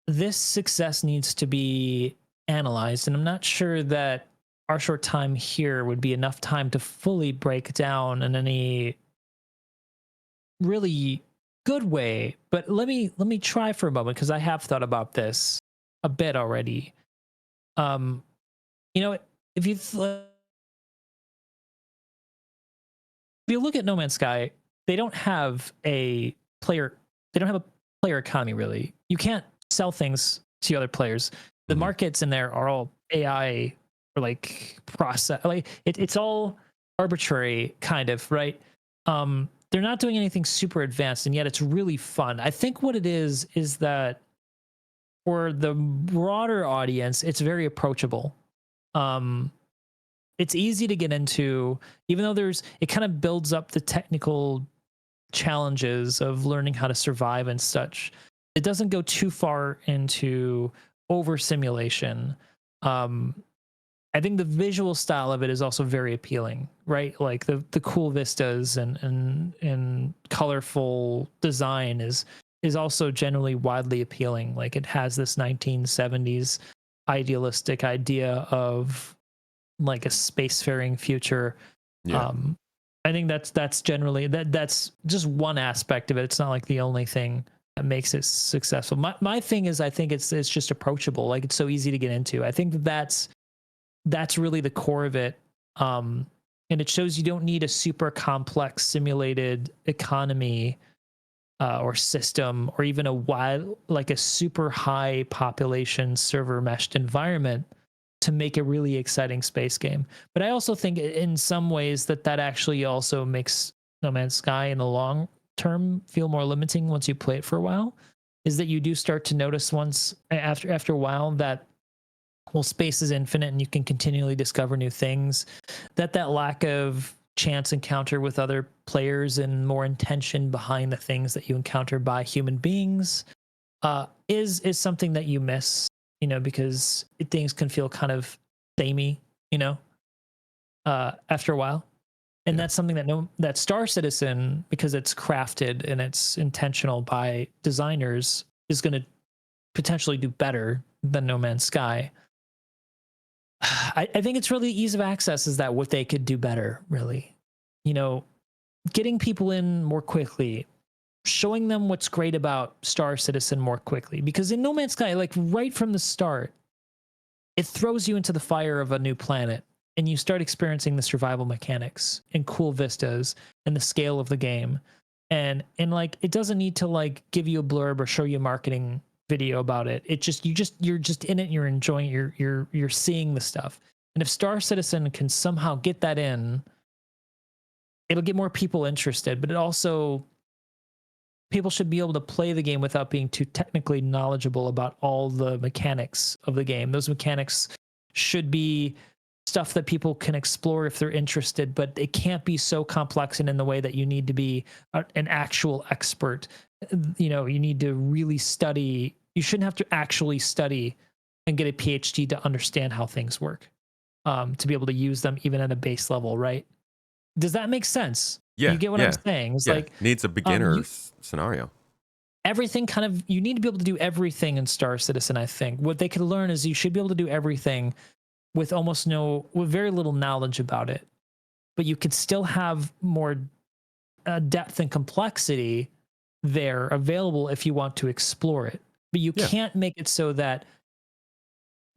this success needs to be analyzed, and I'm not sure that our short time here would be enough time to fully break down in any really good way. But let me try for a moment because I have thought about this a bit already. Um, you know, if you if you look at No Man's Sky, they don't have a player. They don't have a player economy really. You can't sell things to other players. The Mhm. markets in there are all AI or like process. Like it's all arbitrary, kind of, right? They're not doing anything super advanced, and yet it's really fun. I think what it is that for the broader audience, it's very approachable. Um, it's easy to get into, even though it kind of builds up the technical challenges of learning how to survive and such. It doesn't go too far into over simulation. Um, I think the visual style of it is also very appealing, right? Like the cool vistas and colorful design is also generally widely appealing. Like it has this 1970s idealistic idea of like a spacefaring future. Yeah. um I think that's generally that's just one aspect of it. It's not like the only thing that makes it successful. My thing is, I think it's just approachable. Like it's so easy to get into. I think that's really the core of it. And it shows you don't need a super complex simulated economy or system, or even a wide, like a super high population server meshed environment to make a really exciting space game. But I also think in some ways that actually also makes No Man's Sky in the long term feel more limiting once you play it for a while. Is that you do start to notice once after a while that, well, space is infinite and you can continually discover new things, that lack of chance encounter with other players and more intention behind the things that you encounter by human beings is something that you miss, because things can feel kind of samey, after a while. And Yeah. that's something that Star Citizen, because it's crafted and it's intentional by designers, is going to potentially do better than No Man's Sky. I think it's really ease of access is that what they could do better, really. You know, getting people in more quickly, showing them what's great about Star Citizen more quickly. Because in No Man's Sky, like right from the start, it throws you into the fire of a new planet and you start experiencing the survival mechanics and cool vistas and the scale of the game. And like it doesn't need to like give you a blurb or show you a marketing video about it. You're just in it, you're enjoying it, you're seeing the stuff. And if Star Citizen can somehow get that in, it'll get more people interested, but it also, people should be able to play the game without being too technically knowledgeable about all the mechanics of the game. Those mechanics should be stuff that people can explore if they're interested, but it can't be so complex and in the way that you need to be an actual expert. You need to really study. You shouldn't have to actually study and get a PhD to understand how things work, to be able to use them even at a base level, right? Does that make sense? You Yeah. get what I'm Yeah. saying? It's Yeah. like, Needs a beginner you, scenario. everything kind of, you need to be able to do everything in Star Citizen. I think what they could learn is you should be able to do everything with with very little knowledge about it, but you could still have more depth and complexity there available if you want to explore it. But you Yeah. can't make it so that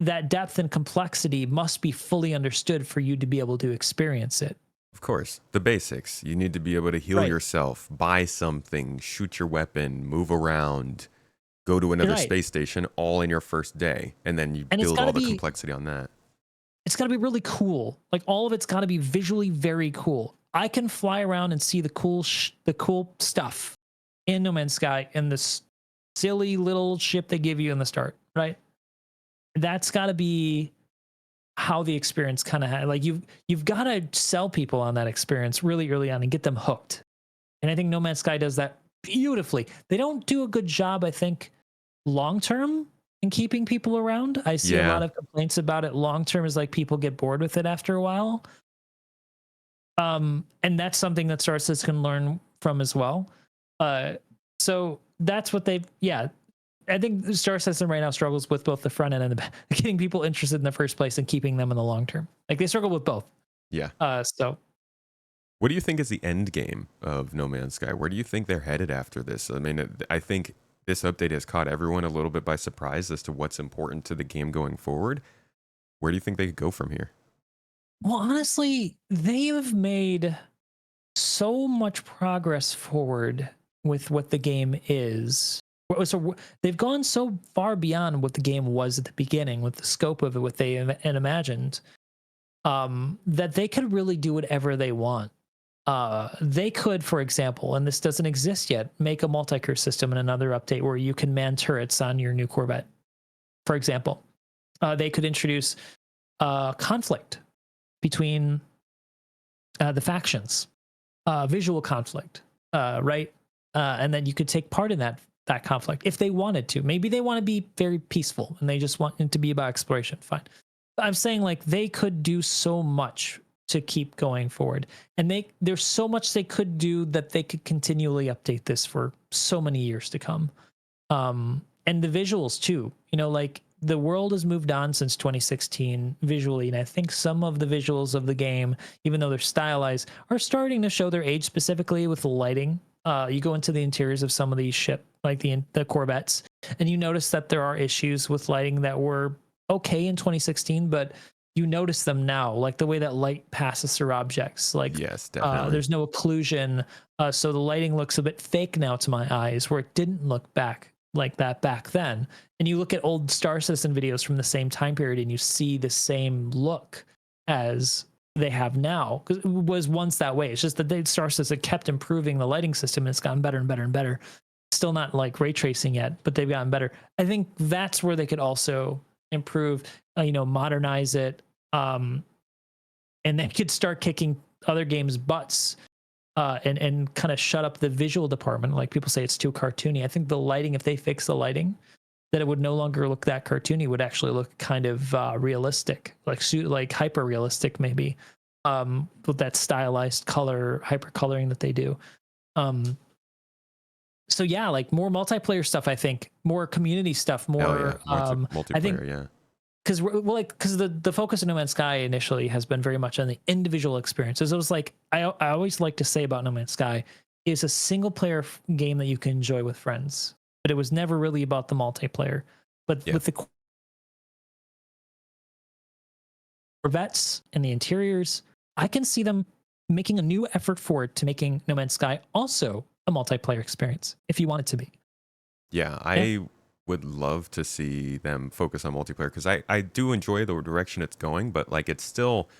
depth and complexity must be fully understood for you to be able to experience it. Of course, the basics. You need to be able to heal Right. yourself, buy something, shoot your weapon, move around, go to another Right. space station all in your first day, and then you And build all the complexity on that. it's got to be really cool. Like all of it's got to be visually very cool. I can fly around and see the cool stuff in No Man's Sky in this silly little ship they give you in the start, right? That's got to be how the experience kind of like you've got to sell people on that experience really early on and get them hooked. And I think No Man's Sky does that beautifully. They don't do a good job, I think, long term in keeping people around. I see a Yeah. lot of complaints about it. Long term is like people get bored with it after a while. And that's something that Star Citizen can learn from as well. So that's what they've, yeah. I think the Star Citizen right now struggles with both the front end and the back, getting people interested in the first place and keeping them in the long term. Like they struggle with both. Yeah. So What do you think is the end game of No Man's Sky? Where do you think they're headed after this? I mean, I think this update has caught everyone a little bit by surprise as to what's important to the game going forward. Where do you think they could go from here? well, honestly, they have made so much progress forward with what the game is. So they've gone so far beyond what the game was at the beginning with the scope of it, what they imagined, that they could really do whatever they want. They could, for example, and this doesn't exist yet, make a multi-crew system in another update where you can man turrets on your new Corvette, for example. They could introduce conflict between the factions, visual conflict, right? And then you could take part in that conflict if they wanted to. Maybe they want to be very peaceful and they just want it to be about exploration. Fine. But I'm saying like they could do so much to keep going forward, and there's so much they could do that they could continually update this for so many years to come. And the visuals too. You know, like the world has moved on since 2016 visually, and I think some of the visuals of the game, even though they're stylized, are starting to show their age, specifically with the lighting. You go into the interiors of some of these ship, like the Corvettes, and you notice that there are issues with lighting that were okay in 2016, but you notice them now, like the way that light passes through objects. Like, Yes, definitely. there's no occlusion, so the lighting looks a bit fake now to my eyes, where it didn't look back like that back then. And you look at old Star Citizen videos from the same time period, and you see the same look as they have now, because it was once that way. It's just that the Star Citizen kept improving the lighting system, and it's gotten better and better and better. Still not like ray tracing yet, but they've gotten better. I think that's where they could also improve, modernize it, and they could start kicking other games' butts, and kind of shut up the visual department. Like people say it's too cartoony. I think the lighting, if they fix the lighting, that it would no longer look that cartoony, would actually look kind of realistic, like hyper realistic maybe, with that stylized color, hyper coloring that they do. So yeah, like more multiplayer stuff. I think more community stuff. More. Multiplayer, I think yeah. because the focus of No Man's Sky initially has been very much on the individual experiences. It was like I always like to say about No Man's Sky is a single player game that you can enjoy with friends, but it was never really about the multiplayer. But with the Corvettes and the interiors, I can see them making a new effort forward to making No Man's Sky also a multiplayer experience if you want it to be. Yeah, I would love to see them focus on multiplayer, because I do enjoy the direction it's going, but like it's still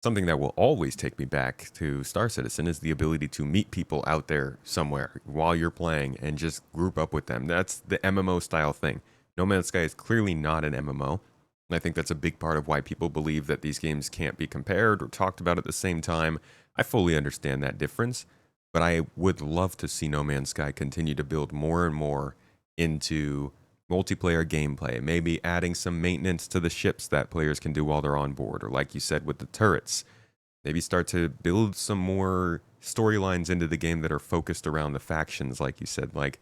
something that will always take me back to Star Citizen is the ability to meet people out there somewhere while you're playing and just group up with them. That's the MMO style thing. No Man's Sky is clearly not an MMO. And I think that's a big part of why people believe that these games can't be compared or talked about at the same time. I fully understand that difference, but I would love to see No Man's Sky continue to build more and more into multiplayer gameplay, maybe adding some maintenance to the ships that players can do while they're on board, or like you said with the turrets, maybe start to build some more storylines into the game that are focused around the factions, like you said. Like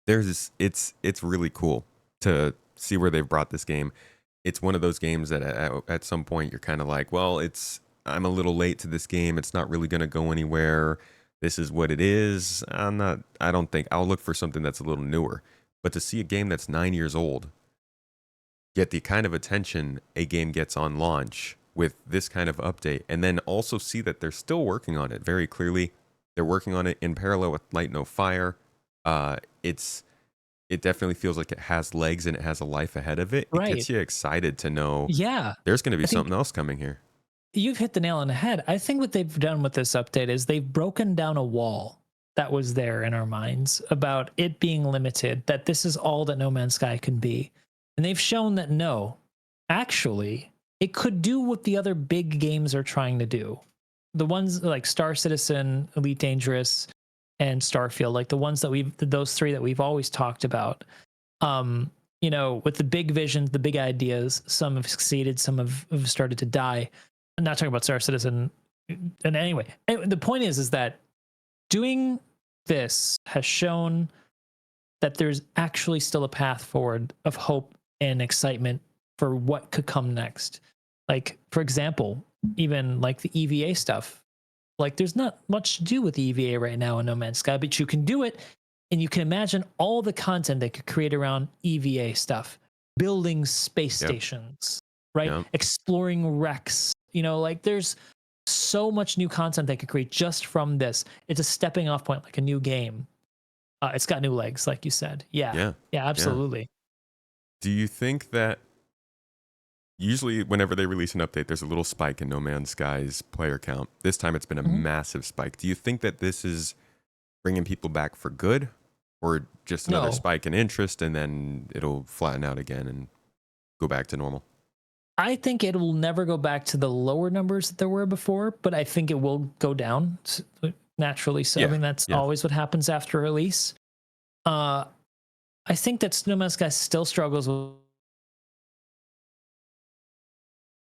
it's really cool to see where they've brought this game. It's one of those games that at some point you're kind of like, well, I'm a little late to this game. It's not really going to go anywhere. This is what it is. I don't think I'll look for something that's a little newer. But to see a game that's 9 years old get the kind of attention a game gets on launch with this kind of update, and then also see that they're still working on it very clearly. They're working on it in parallel with Light No Fire. It definitely feels like it has legs and it has a life ahead of it. Right. It gets you excited to know there's going to be something else coming here. You've hit the nail on the head. I think what they've done with this update is they've broken down a wall that was there in our minds about it being limited, that this is all that No Man's Sky can be. And they've shown that no, actually, it could do what the other big games are trying to do. The ones like Star Citizen, Elite Dangerous, and Starfield, like the ones that those three that we've always talked about. With the big visions, the big ideas, some have succeeded, some have started to die. I'm not talking about Star Citizen. And anyway, the point is that doing this has shown that there's actually still a path forward of hope and excitement for what could come next. Like, for example, even like the EVA stuff. Like, there's not much to do with the EVA right now in No Man's Sky, but you can do it, and you can imagine all the content they could create around EVA stuff, building space stations, right? Yep. Exploring wrecks. You know, like there's so much new content they could create just from this. It's a stepping off point, like a new game. It's got new legs, like you said. Yeah, absolutely. Do you think that usually whenever they release an update, there's a little spike in No Man's Sky's player count? This time it's been a massive spike. Do you think that this is bringing people back for good, or just another spike in interest and then it'll flatten out again and go back to normal? I think it will never go back to the lower numbers that there were before, but I think it will go down naturally. So I mean, that's always what happens after release. I think that No Man's Sky still struggles with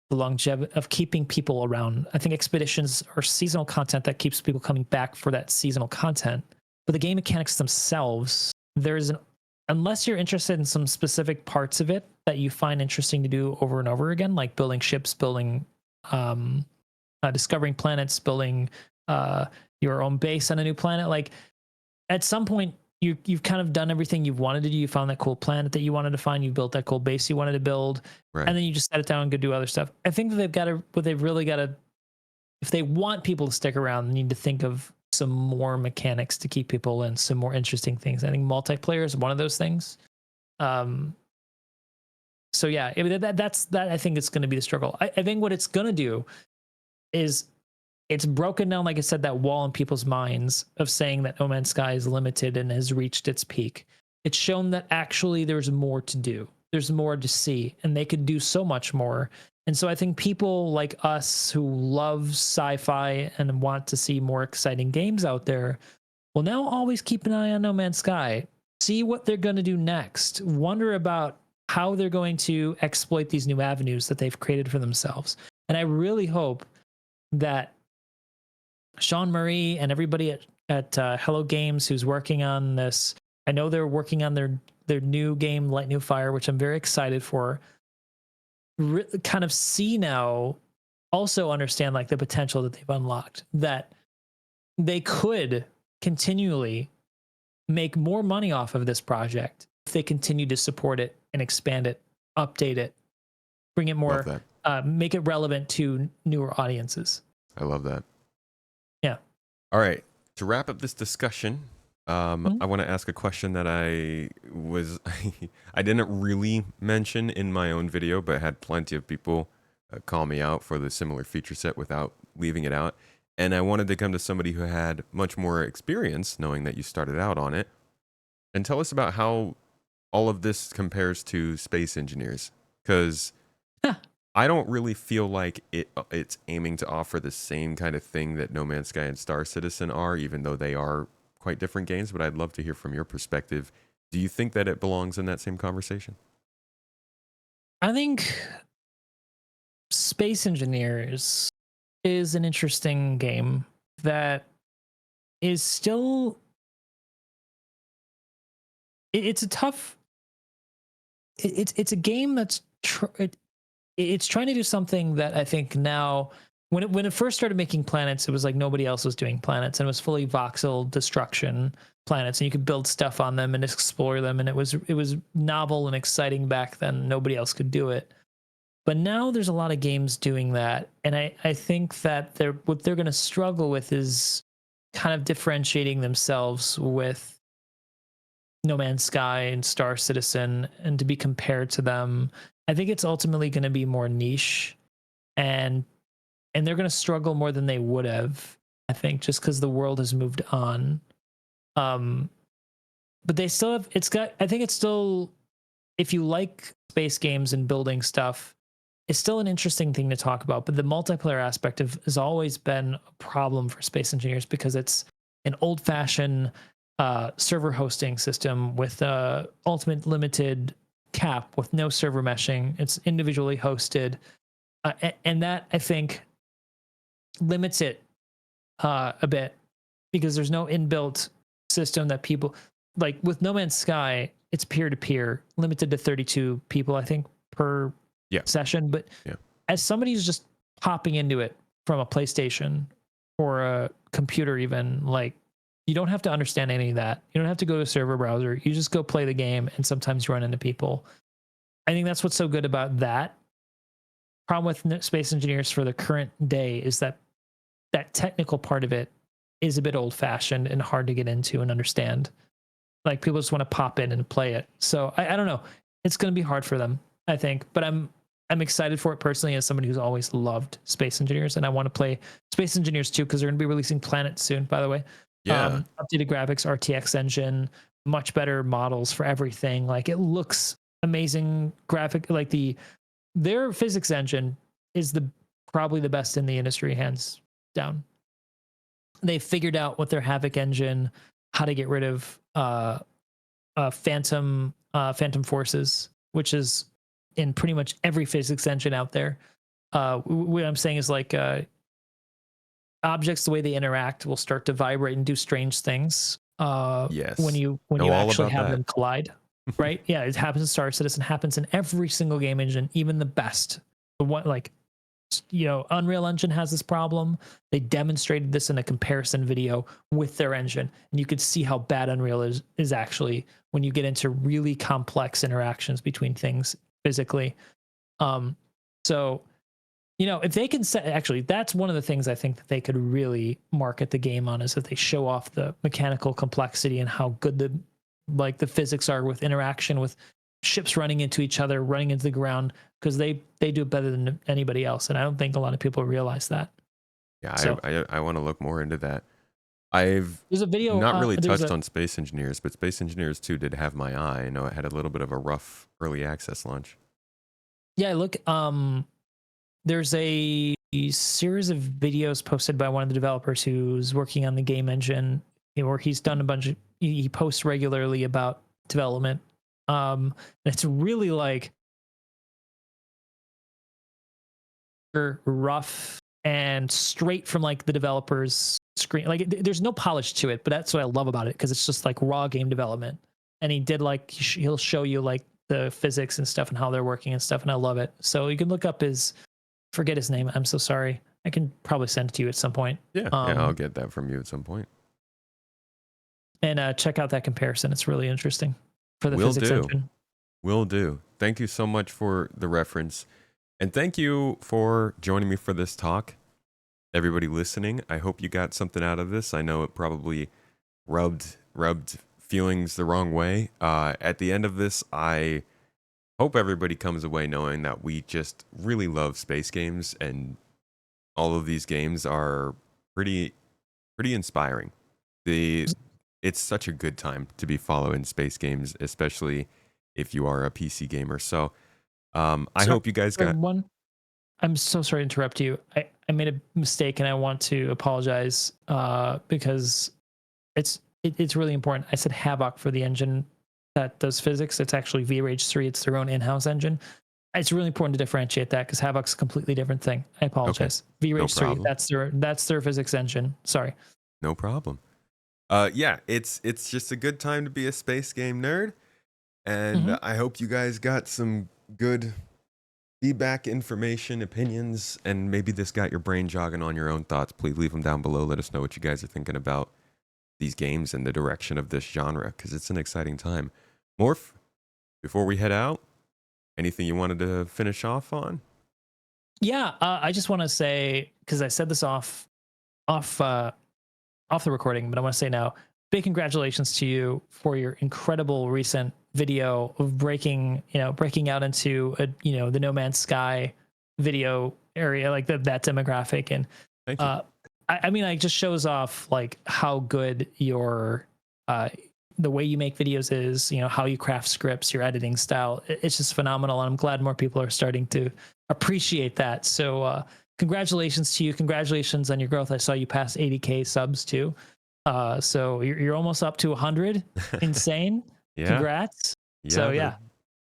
the longevity of keeping people around. I think expeditions are seasonal content that keeps people coming back for that seasonal content. But the game mechanics themselves, unless you're interested in some specific parts of it that you find interesting to do over and over again, like building ships, building, discovering planets, building your own base on a new planet. Like at some point, you've kind of done everything you've wanted to do. You found that cool planet that you wanted to find. You built that cool base you wanted to build, and then you just set it down and go do other stuff. I think that they've really got to, if they want people to stick around, they need to think of some more mechanics to keep people in, some more interesting things. I think multiplayer is one of those things. So yeah, that's I think it's going to be the struggle. I think what it's going to do is it's broken down, like I said, that wall in people's minds of saying that No Man's Sky is limited and has reached its peak. It's shown that actually there's more to do. There's more to see, and they could do so much more. And so I think people like us who love sci-fi and want to see more exciting games out there will now always keep an eye on No Man's Sky, see what they're going to do next, wonder about how they're going to exploit these new avenues that they've created for themselves. And I really hope that Sean Murray and everybody at Hello Games who's working on this, I know they're working on their new game, Light New Fire, which I'm very excited for, kind of see now, also understand like the potential that they've unlocked, that they could continually make more money off of this project if they continue to support it and expand it, update it, bring it more, make it relevant to newer audiences. I love that. Yeah. All right. To wrap up this discussion, I want to ask a question that I didn't really mention in my own video, but had plenty of people call me out for the similar feature set without leaving it out. And I wanted to come to somebody who had much more experience, knowing that you started out on it, and tell us about how all of this compares to Space Engineers. Because I don't really feel like it's aiming to offer the same kind of thing that No Man's Sky and Star Citizen are, even though they are quite different games. But I'd love to hear from your perspective. Do you think that it belongs in that same conversation? I think Space Engineers is an interesting game that is still, it's a tough, it's a game that's it's trying to do something that I think now, when it first started making planets, it was like nobody else was doing planets, and it was fully voxel destruction planets, and you could build stuff on them and explore them, and it was novel and exciting back then. Nobody else could do it. But now there's a lot of games doing that, and I think that what they're going to struggle with is kind of differentiating themselves with No Man's Sky and Star Citizen, and to be compared to them. I think it's ultimately going to be more niche, and they're going to struggle more than they would have, I think, just because the world has moved on. But they still have, I think it's still, if you like space games and building stuff, it's still an interesting thing to talk about. But the multiplayer aspect has always been a problem for Space Engineers, because it's an old-fashioned server hosting system with a ultimate limited cap with no server meshing. It's individually hosted, and that, I think, limits it a bit, because there's no inbuilt system that people like with No Man's Sky, it's peer to peer, limited to 32 people, I think, per session. But as somebody who's just popping into it from a PlayStation or a computer, even like you don't have to understand any of that. You don't have to go to a server browser. You just go play the game, and sometimes you run into people. I think that's what's so good about that. Problem with Space Engineers for the current day is that that technical part of it is a bit old fashioned and hard to get into and understand. Like people just want to pop in and play it. So I don't know. It's going to be hard for them, I think. But I'm excited for it personally as somebody who's always loved Space Engineers, and I want to play Space Engineers 2 because they're going to be releasing Planet soon. By the way, updated graphics, RTX engine, much better models for everything. Like it looks amazing graphic. Like their physics engine is probably the best in the industry, hands down. They figured out with their Havoc engine how to get rid of phantom forces, which is in pretty much every physics engine out there. What I'm saying is like objects, the way they interact will start to vibrate and do strange things when you actually have them collide. Right? Yeah, it happens in Star Citizen, happens in every single game engine, even the best. The one like Unreal Engine has this problem. They demonstrated this in a comparison video with their engine, and you could see how bad Unreal is actually when you get into really complex interactions between things physically. So if they can set, actually, that's one of the things I think that they could really market the game on, is if they show off the mechanical complexity and how good the physics are with interaction with ships running into each other, running into the ground, because they do it better than anybody else. And I don't think a lot of people realize that. Yeah, so, I want to look more into that. There's a video not really touched on Space Engineers, but Space Engineers 2 did have my eye. I know it had a little bit of a rough early access launch. Yeah, look, there's a series of videos posted by one of the developers who's working on the game engine, where he's done he posts regularly about development. It's really like rough and straight from like the developer's screen. Like there's no polish to it, but that's what I love about it, because it's just like raw game development. And he did like he'll show you like the physics and stuff and how they're working and stuff, and I love it. So you can look up forget his name. I'm so sorry. I can probably send it to you at some point. Yeah, I'll get that from you at some point. And check out that comparison. It's really interesting for the physics engine. Will do. Thank you so much for the reference. And thank you for joining me for this talk. Everybody listening, I hope you got something out of this. I know it probably rubbed feelings the wrong way. At the end of this, I hope everybody comes away knowing that we just really love space games, and all of these games are pretty inspiring. It's such a good time to be following space games, especially if you are a PC gamer. So I hope you guys got one. I'm so sorry to interrupt you. I made a mistake, and I want to apologize because it's really important. I said Havoc for the engine that does physics. It's actually VRage 3. It's their own in-house engine. It's really important to differentiate that, because Havoc's a completely different thing. I apologize. Okay. VRage 3. That's their physics engine. Sorry. No problem. Yeah, it's just a good time to be a space game nerd, and I hope you guys got some good feedback, information, opinions, and maybe this got your brain jogging on your own thoughts. Please leave them down below. Let us know what you guys are thinking about these games and the direction of this genre, because it's an exciting time. Morph, before we head out, anything you wanted to finish off on? Yeah, I just want to say, because I said this off the recording, but I want to say now, big congratulations to you for your incredible recent video of breaking out into the No Man's Sky video area, like that demographic. And thank you. I mean, it just shows off like how good your the way you make videos is, how you craft scripts, your editing style. It's just phenomenal, and I'm glad more people are starting to appreciate that. So congratulations to you. Congratulations on your growth. I saw you pass 80K subs too. So you're almost up to 100. Insane. Yeah. Congrats. Yeah, so yeah,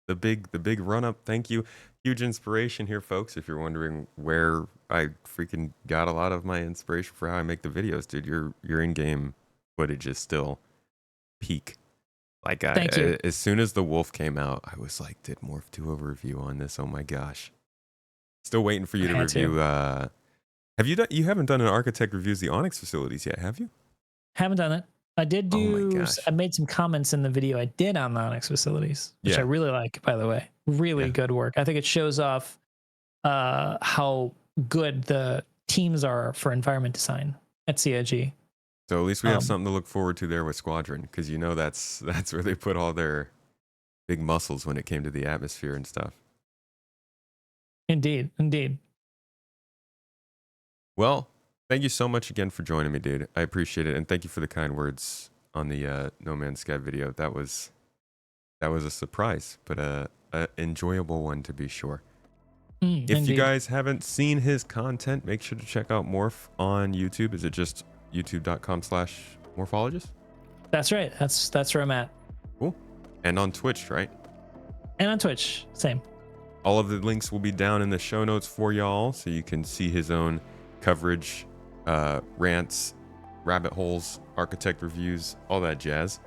the big run up. Thank you. Huge inspiration here, folks. If you're wondering where I freaking got a lot of my inspiration for how I make the videos, dude, your in-game footage is still peak. Like Thank you. as soon as the Wolf came out, I was like, did Morph do a review on this? Oh my gosh. Still waiting for you to I had to. review. Have you done? You haven't done an Architect reviews the Onyx facilities yet, have you? Haven't done it. I did Oh my do. gosh. I made some comments in the video I did on the Onyx facilities, which I Yeah. really like. By the way, really Yeah. good work. I think it shows off how good the teams are for environment design at CIG. So at least we have Um, something to look forward to there with Squadron, because you know that's where they put all their big muscles when it came to the atmosphere and stuff. Indeed, indeed. Well, thank you so much again for joining me, dude. I appreciate it, and thank you for the kind words on the No Man's Sky video. That was a surprise, but a enjoyable one to be sure. If you Indeed. guys haven't seen his content, make sure to check out Morph on YouTube. Is it just youtube.com/Morphologis? That's right. That's where I'm at. Cool. And on Twitch, right? And on Twitch, same. All of the links will be down in the show notes for y'all, so you can see his own coverage, rants, rabbit holes, architect reviews, all that jazz.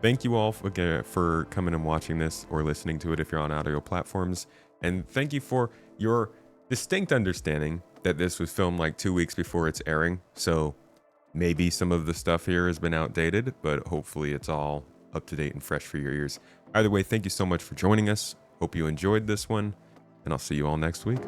Thank you all for coming and watching this or listening to it if you're on audio platforms. And thank you for your distinct understanding that this was filmed like 2 weeks before it's airing. So maybe some of the stuff here has been outdated, but hopefully it's all up to date and fresh for your ears. Either way, thank you so much for joining us. Hope you enjoyed this one, and I'll see you all next week.